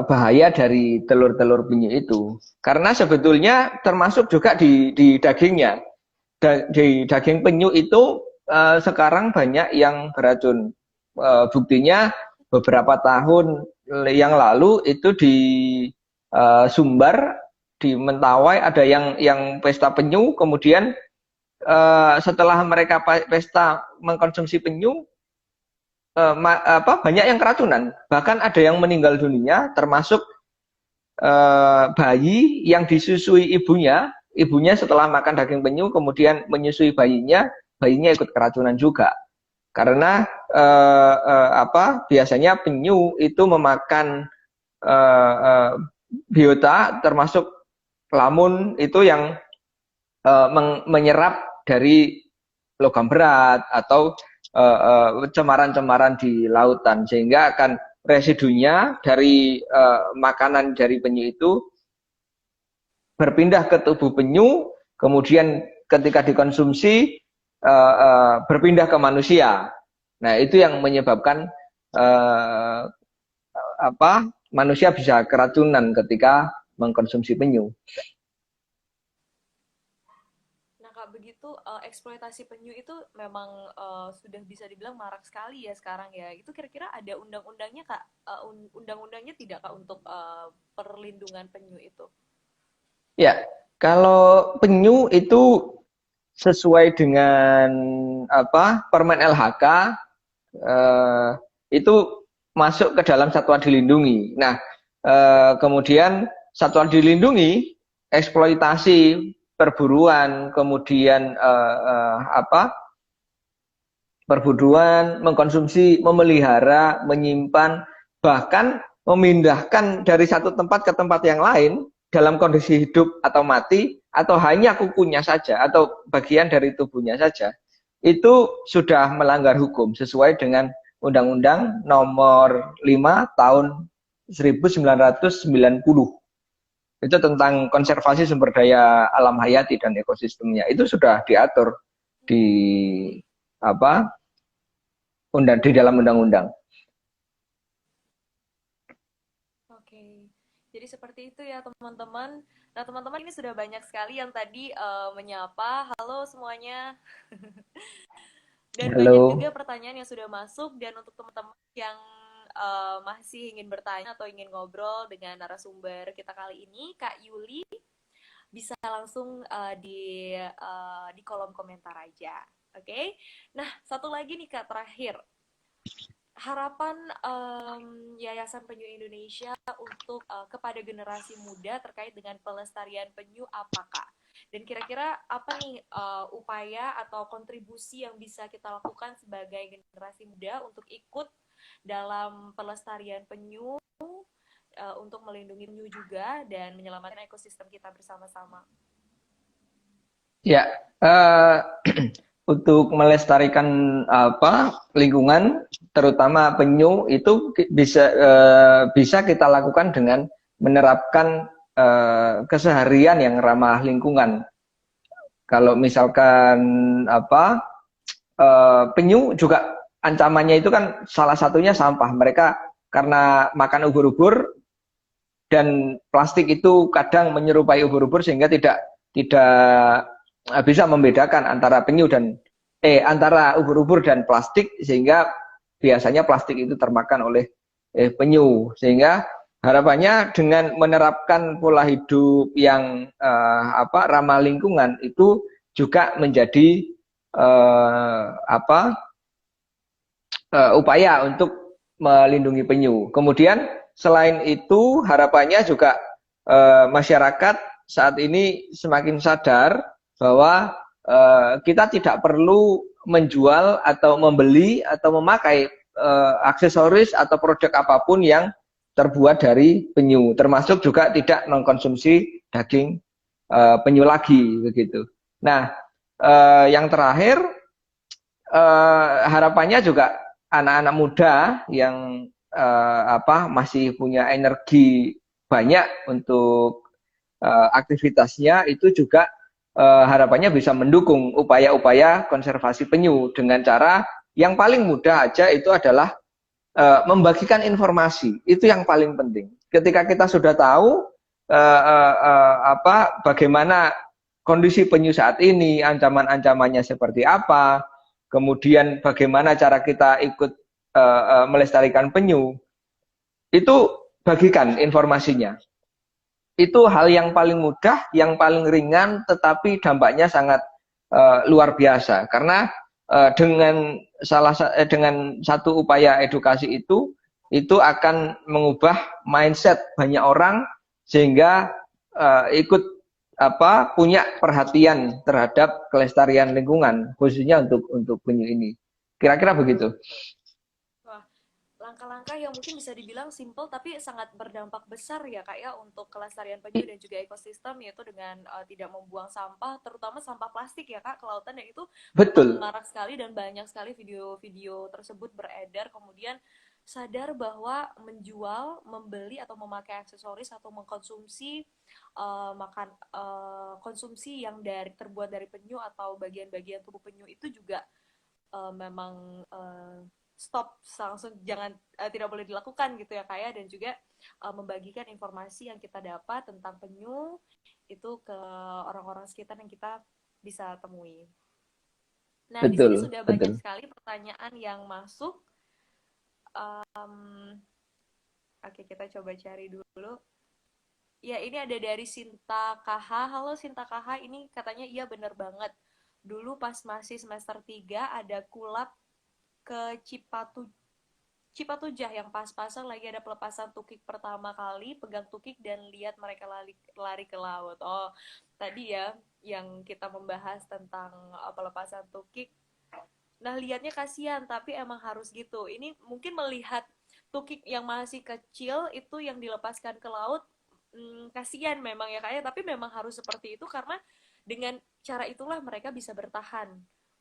bahaya dari telur-telur penyu itu. Karena sebetulnya termasuk juga di dagingnya. Di daging penyu itu sekarang banyak yang beracun. Buktinya beberapa tahun yang lalu itu di Sumbar, di Mentawai ada yang pesta penyu, kemudian setelah mereka pesta mengkonsumsi penyu, banyak yang keracunan. Bahkan ada yang meninggal dunia, termasuk bayi yang disusui ibunya. Ibunya setelah makan daging penyu, kemudian menyusui bayinya, bayinya ikut keracunan juga. Karena biasanya penyu itu memakan eh, eh, biota, termasuk lamun itu yang menyerap dari logam berat atau cemaran-cemaran di lautan, sehingga akan residunya dari makanan dari penyu itu berpindah ke tubuh penyu, kemudian ketika dikonsumsi berpindah ke manusia. Nah, itu yang menyebabkan uh, manusia bisa keracunan ketika mengkonsumsi penyu. Nah, Kak, begitu eksploitasi penyu itu memang sudah bisa dibilang marak sekali ya sekarang ya. Itu kira-kira ada undang-undangnya, Kak? Undang-undangnya tidak, Kak, untuk perlindungan penyu itu? Ya, kalau penyu itu sesuai dengan Permen LHK, eh, itu masuk ke dalam satwa dilindungi. Nah, kemudian satwa dilindungi, eksploitasi perburuan, kemudian perburuan, mengkonsumsi, memelihara, menyimpan, bahkan memindahkan dari satu tempat ke tempat yang lain dalam kondisi hidup atau mati, atau hanya kukunya saja, atau bagian dari tubuhnya saja, itu sudah melanggar hukum sesuai dengan Undang-Undang Nomor 5 Tahun 1990. Itu tentang konservasi sumber daya alam hayati dan ekosistemnya. Itu sudah diatur di apa di dalam undang-undang. Oke, jadi seperti itu ya teman-teman. Nah teman-teman ini sudah banyak sekali yang tadi menyapa, halo semuanya. Dan banyak Halo. juga pertanyaan yang sudah masuk. Dan untuk teman-teman yang masih ingin bertanya atau ingin ngobrol dengan narasumber kita kali ini, Kak Yuli, bisa langsung di kolom komentar aja. Oke, nah satu lagi nih Kak terakhir, harapan Yayasan Penyu Indonesia untuk kepada generasi muda terkait dengan pelestarian penyu apakah? Dan kira-kira apa nih upaya atau kontribusi yang bisa kita lakukan sebagai generasi muda untuk ikut dalam pelestarian penyu, untuk melindungi penyu juga dan menyelamatkan ekosistem kita bersama-sama? Ya, untuk melestarikan lingkungan, terutama penyu itu bisa kita lakukan dengan menerapkan keseharian yang ramah lingkungan. Kalau misalkan penyu juga ancamannya itu kan salah satunya sampah. Mereka karena makan ubur-ubur dan plastik itu kadang menyerupai ubur-ubur, sehingga tidak bisa membedakan antara penyu dan antara ubur-ubur dan plastik, sehingga biasanya plastik itu termakan oleh penyu. Sehingga harapannya dengan menerapkan pola hidup yang ramah lingkungan itu juga menjadi upaya untuk melindungi penyu. Kemudian selain itu harapannya juga masyarakat saat ini semakin sadar bahwa kita tidak perlu menjual atau membeli atau memakai aksesoris atau produk apapun yang terbuat dari penyu, termasuk juga tidak mengkonsumsi daging penyu lagi begitu. Nah, yang terakhir harapannya juga anak-anak muda yang masih punya energi banyak untuk aktivitasnya, itu juga harapannya bisa mendukung upaya-upaya konservasi penyu dengan cara yang paling mudah aja, itu adalah membagikan informasi. Itu yang paling penting. Ketika kita sudah tahu bagaimana kondisi penyu saat ini, ancaman-ancamannya seperti apa, kemudian bagaimana cara kita ikut melestarikan penyu, itu bagikan informasinya. Itu hal yang paling mudah, yang paling ringan, tetapi dampaknya sangat luar biasa. Karena dengan satu upaya edukasi itu akan mengubah mindset banyak orang, sehingga ikut punya perhatian terhadap kelestarian lingkungan, khususnya untuk penyu ini. Kira-kira begitu. Wah, langkah-langkah yang mungkin bisa dibilang simple tapi sangat berdampak besar ya Kak ya untuk kelestarian penyu dan juga ekosistem, yaitu dengan tidak membuang sampah, terutama sampah plastik ya Kak ke lautan, dan itu memang Betul, marak sekali dan banyak sekali video-video tersebut beredar. Kemudian sadar bahwa menjual, membeli atau memakai aksesoris atau mengkonsumsi konsumsi yang terbuat dari penyu atau bagian-bagian tubuh penyu itu juga memang stop, langsung jangan, tidak boleh dilakukan gitu ya kayak, dan juga membagikan informasi yang kita dapat tentang penyu itu ke orang-orang sekitar yang kita bisa temui. Nah, di sini betul, sudah banyak betul. sekali pertanyaan yang masuk. Oke, kita coba cari dulu. Ya, ini ada dari Sinta KH. Halo Sinta KH, ini katanya iya bener banget. Dulu pas masih semester 3 ada kulap ke Cipatujah yang pas-pasan lagi ada pelepasan tukik pertama kali, pegang tukik dan lihat mereka lari ke laut. Oh, tadi ya yang kita membahas tentang pelepasan tukik. Nah, lihatnya kasihan, tapi emang harus gitu. Ini mungkin melihat tukik yang masih kecil itu yang dilepaskan ke laut, kasihan memang ya kayak, tapi memang harus seperti itu karena dengan cara itulah mereka bisa bertahan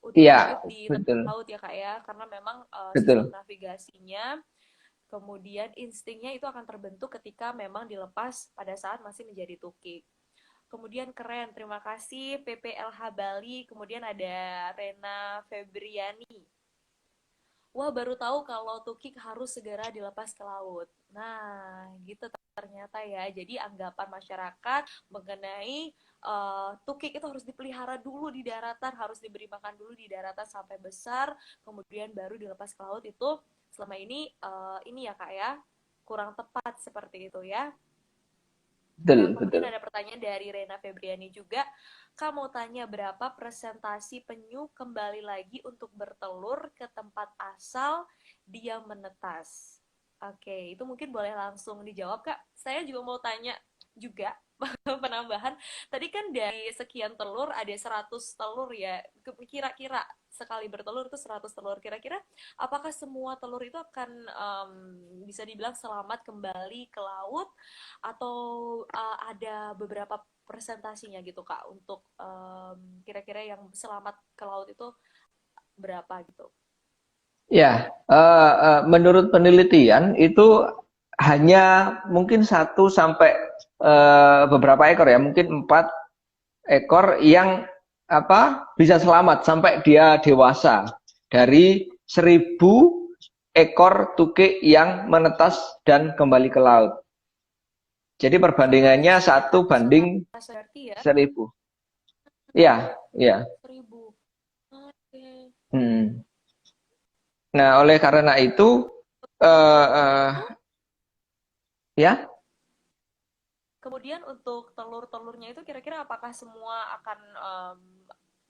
untuk Iya, hidup di tengah betul, laut ya kak ya, karena memang sistem betul. navigasinya, kemudian instingnya itu akan terbentuk ketika memang dilepas pada saat masih menjadi tukik. Kemudian keren, terima kasih PPLH Bali. Kemudian ada Rena Febriani. Wah, baru tahu kalau tukik harus segera dilepas ke laut. Nah, gitu ternyata ya. Jadi anggapan masyarakat mengenai tukik itu harus dipelihara dulu di daratan, harus diberi makan dulu di daratan sampai besar, kemudian baru dilepas ke laut, itu selama ini ya kak ya, kurang tepat seperti itu ya. Nah, Betul, kemudian betul. ada pertanyaan dari Rena Febriani juga. Kamu mau tanya berapa presentasi penyu kembali lagi untuk bertelur ke tempat asal dia menetas? Oke, itu mungkin boleh langsung dijawab, Kak. Saya juga mau tanya juga penambahan. Tadi kan dari sekian telur ada 100 telur ya. Kira-kira sekali bertelur itu 100 telur. Kira-kira apakah semua telur itu akan bisa dibilang selamat kembali ke laut, atau ada beberapa presentasinya gitu Kak untuk kira-kira yang selamat ke laut itu berapa gitu? Ya, menurut penelitian itu hanya mungkin 1 sampai beberapa ekor ya, mungkin 4 ekor yang bisa selamat sampai dia dewasa dari 1.000 ekor tukik yang menetas dan kembali ke laut. Jadi Sampai perbandingannya 1 banding berarti ya 1.000. Iya, iya. 1.000. Oke. Hmm. Nah, oleh Untuk karena itu, eh, telur-telurnya eh, itu, ya. kemudian untuk telur-telurnya itu kira-kira apakah semua akan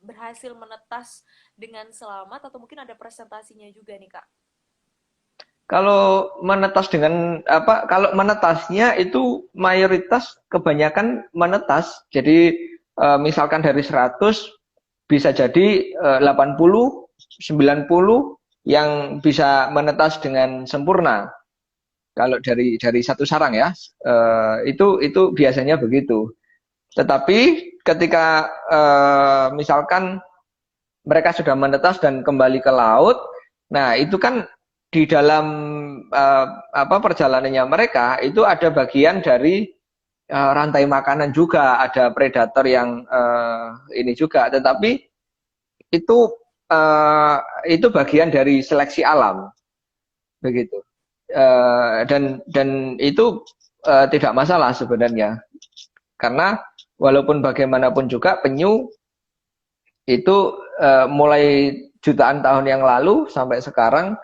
berhasil menetas dengan selamat, atau mungkin ada presentasinya juga nih Kak? Kalau menetas dengan kalau menetasnya itu mayoritas kebanyakan menetas. Jadi misalkan dari 100 bisa jadi 80, 90 yang bisa menetas dengan sempurna. Kalau dari satu sarang ya, itu biasanya begitu. Tetapi ketika misalkan mereka sudah menetas dan kembali ke laut, nah itu kan di dalam perjalanannya mereka itu ada bagian dari rantai makanan juga, ada predator yang ini juga. Tetapi itu uh, itu bagian dari seleksi alam, begitu. Dan itu tidak masalah sebenarnya, karena walaupun bagaimanapun juga penyu itu mulai jutaan tahun yang lalu sampai sekarang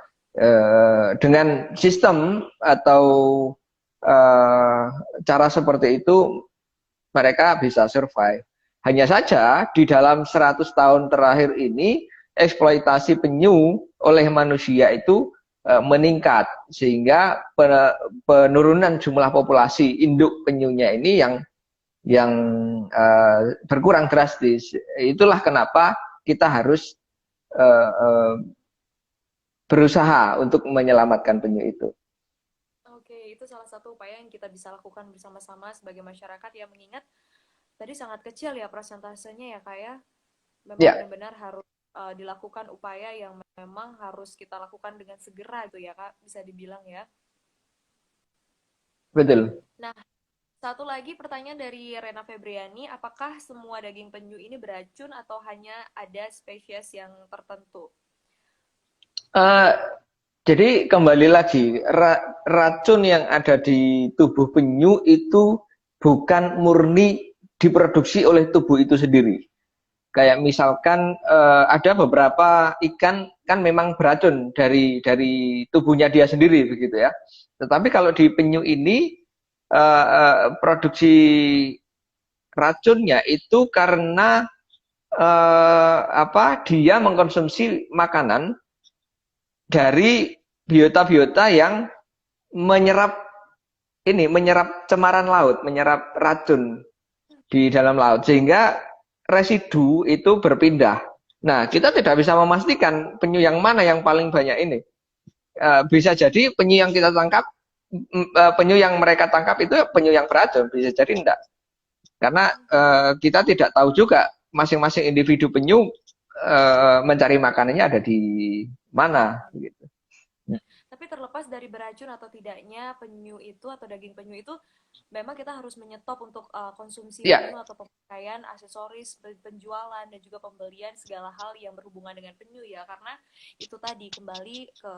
dengan sistem atau uh, cara seperti itu mereka bisa survive. Hanya saja di dalam 100 tahun terakhir ini eksploitasi penyu oleh manusia itu meningkat, sehingga penurunan jumlah populasi induk penyunya ini yang berkurang drastis. Itulah kenapa kita harus uh, uh, berusaha untuk menyelamatkan penyu itu. Oke, itu salah satu upaya yang kita bisa lakukan bersama-sama sebagai masyarakat ya, mengingat tadi sangat kecil ya persentasenya ya Kak ya. Memang Ya, benar-benar harus dilakukan upaya yang memang harus kita lakukan dengan segera itu ya Kak, bisa dibilang ya. betul. Nah, satu lagi pertanyaan dari Rena Febriani, apakah semua daging penyu ini beracun atau hanya ada spesies yang tertentu? Eh, jadi kembali lagi, racun yang ada di tubuh penyu itu bukan murni diproduksi oleh tubuh itu sendiri. Kayak misalkan ada beberapa ikan kan memang beracun dari tubuhnya dia sendiri begitu ya. Tetapi kalau di penyu ini produksi racunnya itu karena dia mengkonsumsi makanan dari biota-biota yang menyerap menyerap cemaran laut, menyerap racun di dalam laut sehingga residu itu berpindah. Nah, kita tidak bisa memastikan penyu yang mana yang paling banyak ini. Bisa jadi penyu yang kita tangkap, penyu yang mereka tangkap itu penyu yang beracun, bisa jadi enggak. Karena kita tidak tahu juga masing-masing individu penyu mencari makanannya ada di mana. Gitu. Tapi terlepas dari beracun atau tidaknya penyu itu atau daging penyu itu, memang kita harus menyetop untuk konsumsi Ya, penyu atau pemakaian aksesoris, penjualan dan juga pembelian segala hal yang berhubungan dengan penyu ya, karena itu tadi kembali ke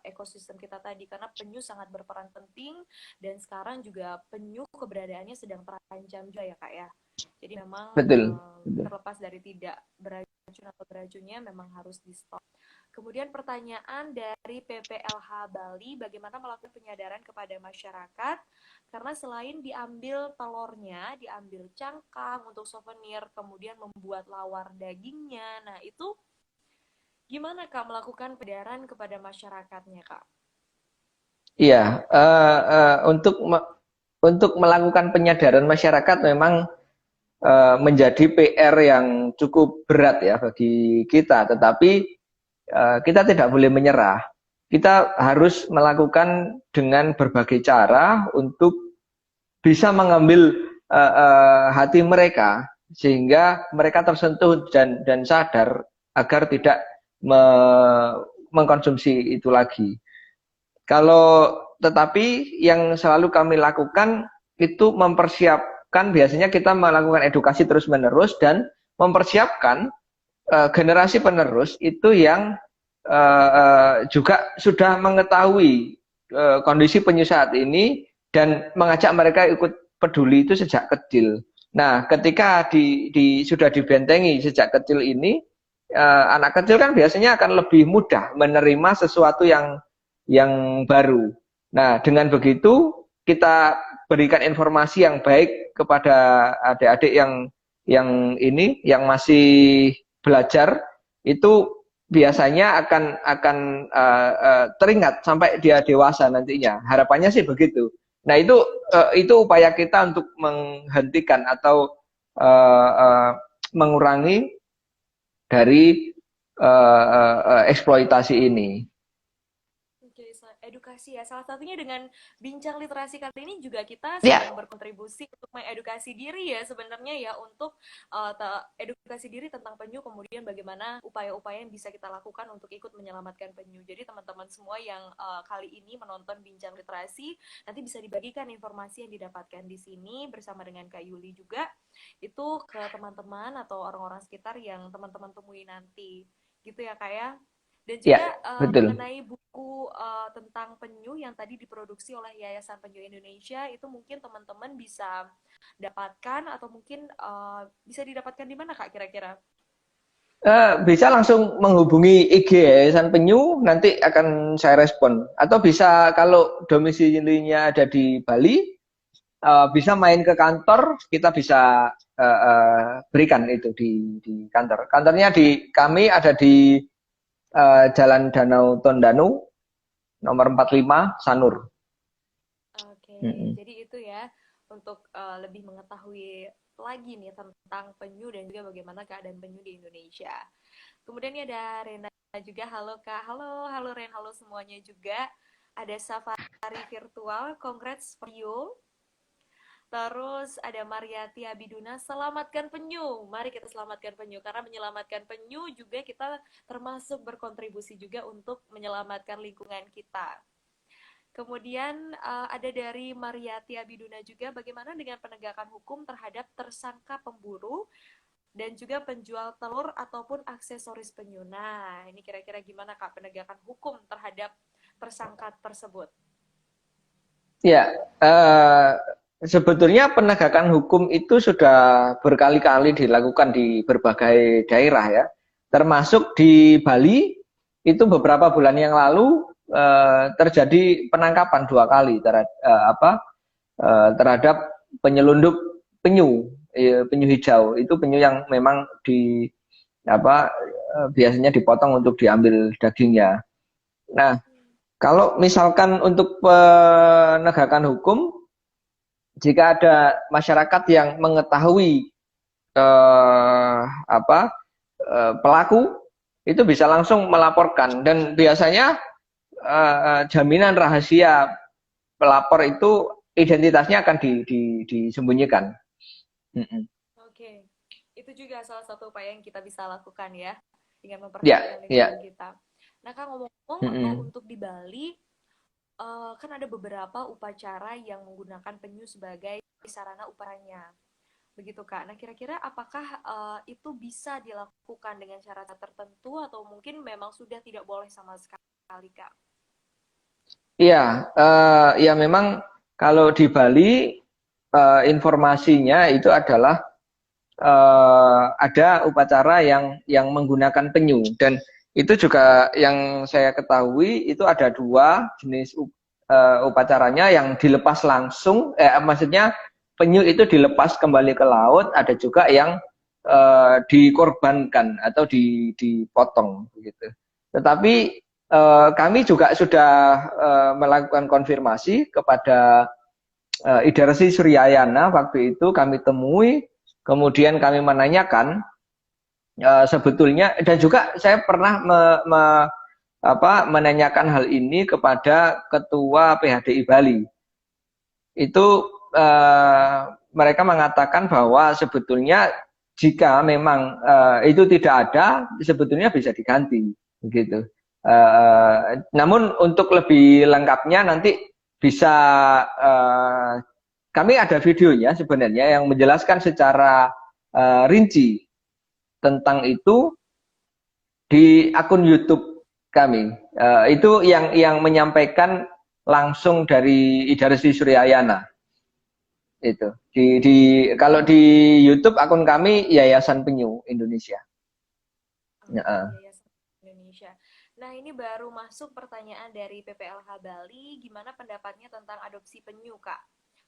ekosistem kita tadi, karena penyu sangat berperan penting dan sekarang juga penyu keberadaannya sedang terancam juga ya kak ya. Jadi memang betul, betul. terlepas dari tidak beracun atau beracunnya memang harus di stop. Kemudian pertanyaan dari PPLH Bali, bagaimana melakukan penyadaran kepada masyarakat? Karena selain diambil telurnya, diambil cangkang untuk souvenir, kemudian membuat lawar dagingnya. Nah, itu gimana Kak melakukan penyadaran kepada masyarakatnya, Kak? Iya, untuk melakukan penyadaran masyarakat memang menjadi PR yang cukup berat ya bagi kita, tetapi kita tidak boleh menyerah. Kita harus melakukan dengan berbagai cara untuk bisa mengambil hati mereka sehingga mereka tersentuh dan sadar agar tidak me, mengkonsumsi itu lagi. Kalau tetapi yang selalu kami lakukan itu mempersiapkan, biasanya kita melakukan edukasi terus-menerus dan mempersiapkan generasi penerus itu yang juga sudah mengetahui kondisi penyu saat ini dan mengajak mereka ikut peduli itu sejak kecil. Nah, ketika sudah dibentengi sejak kecil ini, anak kecil kan biasanya akan lebih mudah menerima sesuatu yang baru. Nah, dengan begitu kita berikan informasi yang baik kepada adik-adik yang masih belajar itu biasanya akan teringat sampai dia dewasa nantinya. Harapannya sih begitu. Nah, itu upaya kita untuk menghentikan atau uh, uh, mengurangi dari eksploitasi ini. Oke, edukasi ya. Salah satunya dengan bincang literasi kali ini juga kita Ya, sedang berkontribusi untuk mengedukasi diri ya sebenarnya ya, untuk edukasi diri tentang penyu, kemudian bagaimana upaya-upaya yang bisa kita lakukan untuk ikut menyelamatkan penyu. Jadi teman-teman semua yang kali ini menonton bincang literasi, nanti bisa dibagikan informasi yang didapatkan di sini bersama dengan Kak Yuli juga, itu ke teman-teman atau orang-orang sekitar yang teman-teman temui nanti. Gitu ya Kak ya. Dan ya, juga betul. mengenai buku tentang penyu yang tadi diproduksi oleh Yayasan Penyu Indonesia, itu mungkin teman-teman bisa dapatkan atau mungkin bisa didapatkan di mana Kak kira-kira? Bisa langsung menghubungi IG Yayasan Penyu, nanti akan saya respon. Atau bisa kalau domisilinya ada di Bali, bisa main ke kantor, kita bisa berikan itu di kantor. Kantornya di kami ada di Jalan Danau Tondanu, nomor 45, Sanur. Oke, Mm-mm. jadi itu ya untuk lebih mengetahui lagi nih tentang penyu dan juga bagaimana keadaan penyu di Indonesia. Kemudian ini ada Rena juga halo Kak, halo Ren, halo semuanya juga. Ada Safari Virtual, congrats for you. Terus ada Mariati Abiduna, selamatkan penyu. Mari kita selamatkan penyu, karena menyelamatkan penyu juga kita termasuk berkontribusi juga untuk menyelamatkan lingkungan kita. Kemudian ada dari Mariati Abiduna juga, bagaimana dengan penegakan hukum terhadap tersangka pemburu dan juga penjual telur ataupun aksesoris penyu. Nah, ini kira-kira gimana Kak penegakan hukum terhadap tersangka tersebut? Ya, sebetulnya penegakan hukum itu sudah berkali-kali dilakukan di berbagai daerah ya, termasuk di Bali itu beberapa bulan yang lalu terjadi penangkapan 2 kali terhadap penyelundup penyu, penyu hijau. Itu penyu yang memang apa biasanya dipotong untuk diambil dagingnya. Nah, kalau misalkan untuk penegakan hukum, jika ada masyarakat yang mengetahui eh, apa pelaku, itu bisa langsung melaporkan, dan biasanya jaminan rahasia pelapor itu identitasnya akan disembunyikan. Oke, itu juga salah satu upaya yang kita bisa lakukan ya, dengan Ya, memperhatikan ya. lingkungan kita. Nah Kak, ngomong-ngomong untuk di Bali, kan ada beberapa upacara yang menggunakan penyu sebagai sarana uparanya. Begitu Kak. Nah, kira-kira apakah itu bisa dilakukan dengan cara tertentu atau mungkin memang sudah tidak boleh sama sekali Kak? Iya, ya memang kalau di Bali informasinya itu adalah ada upacara yang menggunakan penyu, dan itu juga yang saya ketahui itu ada 2 jenis upacaranya yang dilepas langsung, maksudnya penyu itu dilepas kembali ke laut, ada juga yang dikorbankan atau dipotong begitu. Tetapi kami juga sudah melakukan konfirmasi kepada Ida Resi Suryayana. Waktu itu kami temui, kemudian kami menanyakan sebetulnya, dan juga saya pernah menanyakan hal ini kepada Ketua PHDI Bali. Itu mereka mengatakan bahwa sebetulnya jika memang itu tidak ada, sebetulnya bisa diganti, begitu. Namun untuk lebih lengkapnya nanti bisa kami ada videonya sebenarnya yang menjelaskan secara rinci tentang itu di akun YouTube kami. Itu yang menyampaikan langsung dari Ida Resi Suryayana. Itu kalau di YouTube akun kami Yayasan Penyu Indonesia. Oke, Ya. Yayasan Indonesia. Nah, ini baru masuk pertanyaan dari PPLH Bali, gimana pendapatnya tentang adopsi penyu, Kak?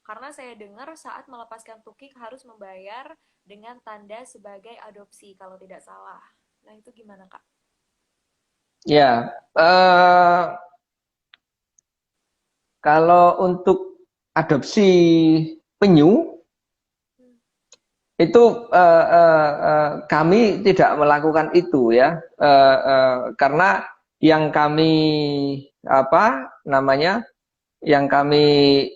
Karena saya dengar saat melepaskan tukik harus membayar dengan tanda sebagai adopsi, kalau tidak salah. Nah, itu gimana, Kak? Ya, kalau untuk adopsi penyu Hmm. itu kami tidak melakukan itu ya, karena yang kami apa namanya, yang kami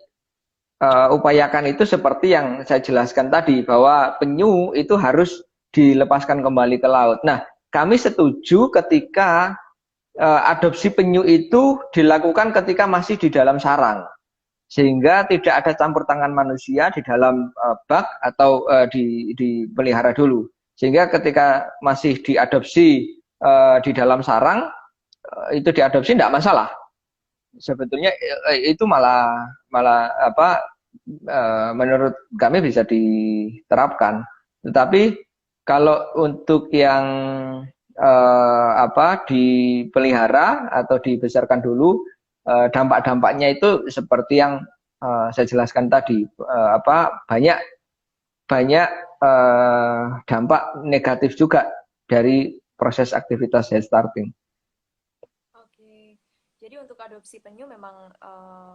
upayakan itu seperti yang saya jelaskan tadi, bahwa penyu itu harus dilepaskan kembali ke laut. Nah, kami setuju ketika adopsi penyu itu dilakukan ketika masih di dalam sarang, sehingga tidak ada campur tangan manusia di dalam bak atau dipelihara dulu. Sehingga ketika masih diadopsi di dalam sarang, itu diadopsi tidak masalah. Sebetulnya itu malah malah apa menurut kami bisa diterapkan. Tetapi kalau untuk yang dipelihara atau dibesarkan dulu, dampak-dampaknya itu seperti yang saya jelaskan tadi, banyak banyak dampak negatif juga dari proses aktivitas head starting. Oke, jadi untuk adopsi penyu memang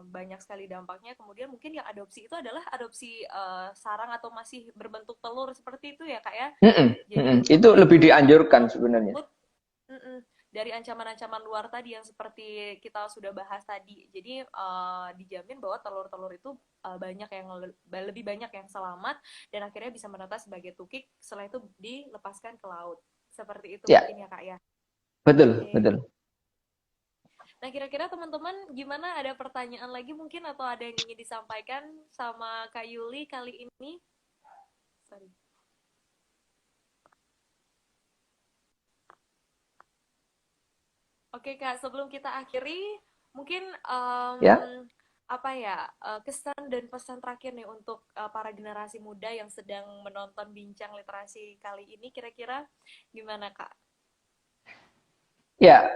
banyak sekali dampaknya. Kemudian mungkin yang adopsi itu adalah adopsi sarang atau masih berbentuk telur seperti itu ya kak ya. Jadi untuk Itu lebih penyu yang dianjurkan sebenarnya. tersebut, mm-mm. dari ancaman-ancaman luar tadi yang seperti kita sudah bahas tadi. Jadi dijamin bahwa telur-telur itu banyak yang lebih banyak yang selamat dan akhirnya bisa menetas sebagai tukik, setelah itu dilepaskan ke laut. Seperti itu Ya, mungkin ya Kak ya. betul, Oke. betul. Nah, kira-kira teman-teman gimana, ada pertanyaan lagi mungkin atau ada yang ingin disampaikan sama Kak Yuli kali ini? Sorry. Oke Kak, sebelum kita akhiri, mungkin Ya. apa ya, kesan dan pesan terakhir nih untuk para generasi muda yang sedang menonton bincang literasi kali ini, kira-kira gimana Kak? Ya,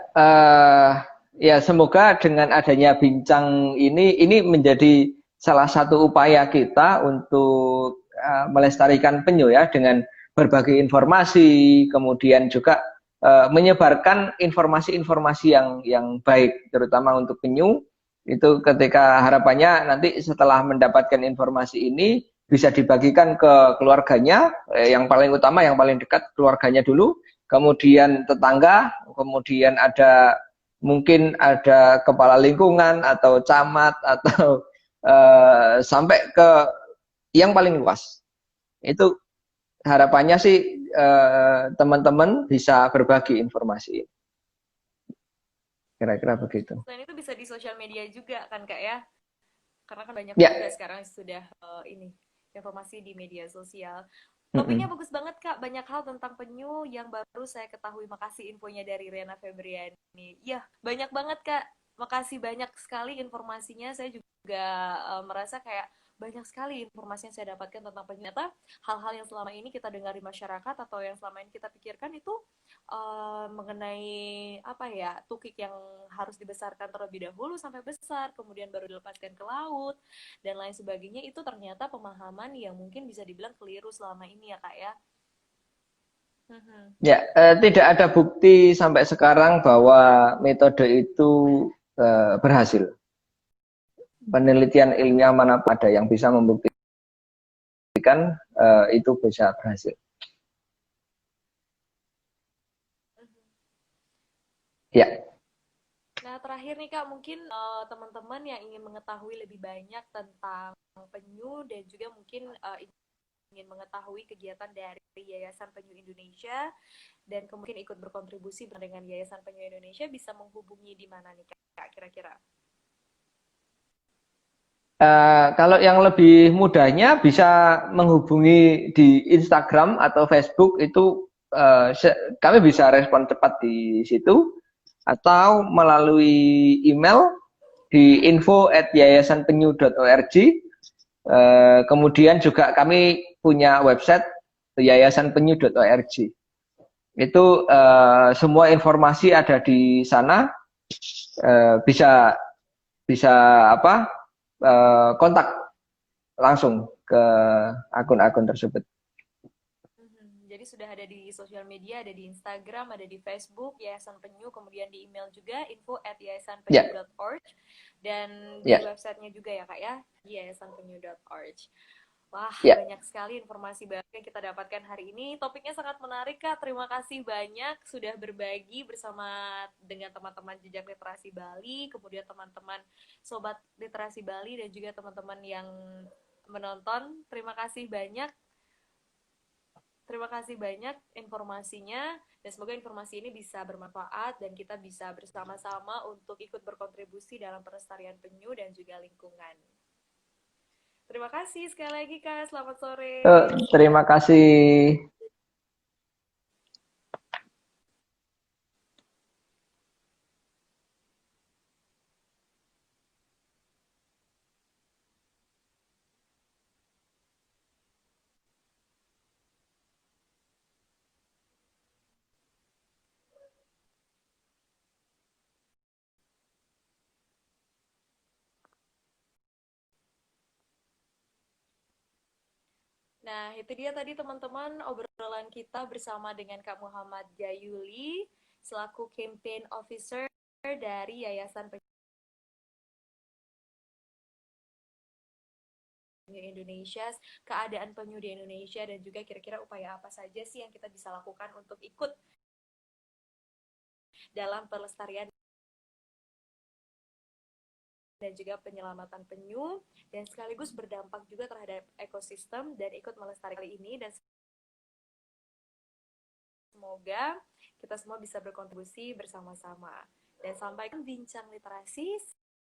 ya semoga dengan adanya bincang ini menjadi salah satu upaya kita untuk melestarikan penyu ya dengan berbagai informasi, kemudian juga menyebarkan informasi-informasi yang baik, terutama untuk penyu. Itu ketika harapannya nanti setelah mendapatkan informasi ini bisa dibagikan ke keluarganya, yang paling utama, yang paling dekat keluarganya dulu, kemudian tetangga, kemudian ada mungkin ada kepala lingkungan atau camat atau sampai ke yang paling luas. Itu harapannya sih teman-teman bisa berbagi informasi. Kira-kira begitu. Selain itu bisa di sosial media juga kan Kak ya? Karena kan banyak Ya, juga sekarang sudah ini informasi di media sosial. Topiknya mm-mm. bagus banget Kak, banyak hal tentang penyu yang baru saya ketahui. Makasih infonya dari Rena Febriani. Ya, banyak banget Kak. Makasih banyak sekali informasinya. Saya juga merasa kayak banyak sekali informasi yang saya dapatkan tentang penyu. Ternyata hal-hal yang selama ini kita dengar di masyarakat atau yang selama ini kita pikirkan itu mengenai apa ya, tukik yang harus dibesarkan terlebih dahulu sampai besar kemudian baru dilepaskan ke laut dan lain sebagainya, itu ternyata pemahaman yang mungkin bisa dibilang keliru selama ini ya Kak ya. Mhm. Ya, tidak ada bukti sampai sekarang bahwa metode itu berhasil. Penelitian ilmiah mana pada yang bisa membuktikan itu bisa berhasil. Ya. Nah, terakhir nih Kak, mungkin teman-teman yang ingin mengetahui lebih banyak tentang penyu dan juga mungkin ingin mengetahui kegiatan dari Yayasan Penyu Indonesia dan kemudian ikut berkontribusi dengan Yayasan Penyu Indonesia, bisa menghubungi di mana nih Kak kira-kira? Kalau yang lebih mudahnya bisa menghubungi di Instagram atau Facebook itu kami bisa respon cepat di situ atau melalui email di info@yayasanpenyu.org. Kemudian juga kami punya website yayasanpenyu.org. Itu semua informasi ada di sana. Bisa bisa apa kontak langsung ke akun-akun tersebut. Jadi sudah ada di sosial media, ada di Instagram, ada di Facebook, Yayasan Penyu, kemudian di email juga Ya, info@yayasanpenyu.org dan di ya, websitenya juga ya Kak ya, di yayasanpenyu.org. Wah, ya. banyak sekali informasi baru yang kita dapatkan hari ini. Topiknya sangat menarik Kak. Terima kasih banyak sudah berbagi bersama dengan teman-teman Jejak Literasi Bali, kemudian teman-teman Sobat Literasi Bali dan juga teman-teman yang menonton. Terima kasih banyak. Terima kasih banyak informasinya dan semoga informasi ini bisa bermanfaat dan kita bisa bersama-sama untuk ikut berkontribusi dalam pelestarian penyu dan juga lingkungan. Terima kasih sekali lagi Kak, selamat sore. Terima kasih. Nah, itu dia tadi teman-teman obrolan kita bersama dengan Kak Muhammad Jayuli selaku Campaign Officer dari Yayasan Penyu Indonesia, keadaan penyu di Indonesia dan juga kira-kira upaya apa saja sih yang kita bisa lakukan untuk ikut dalam pelestarian dan juga penyelamatan penyu, dan sekaligus berdampak juga terhadap ekosistem dan ikut melestarikan ini. Dan semoga kita semua bisa berkontribusi bersama-sama. Dan sampaikan bincang literasi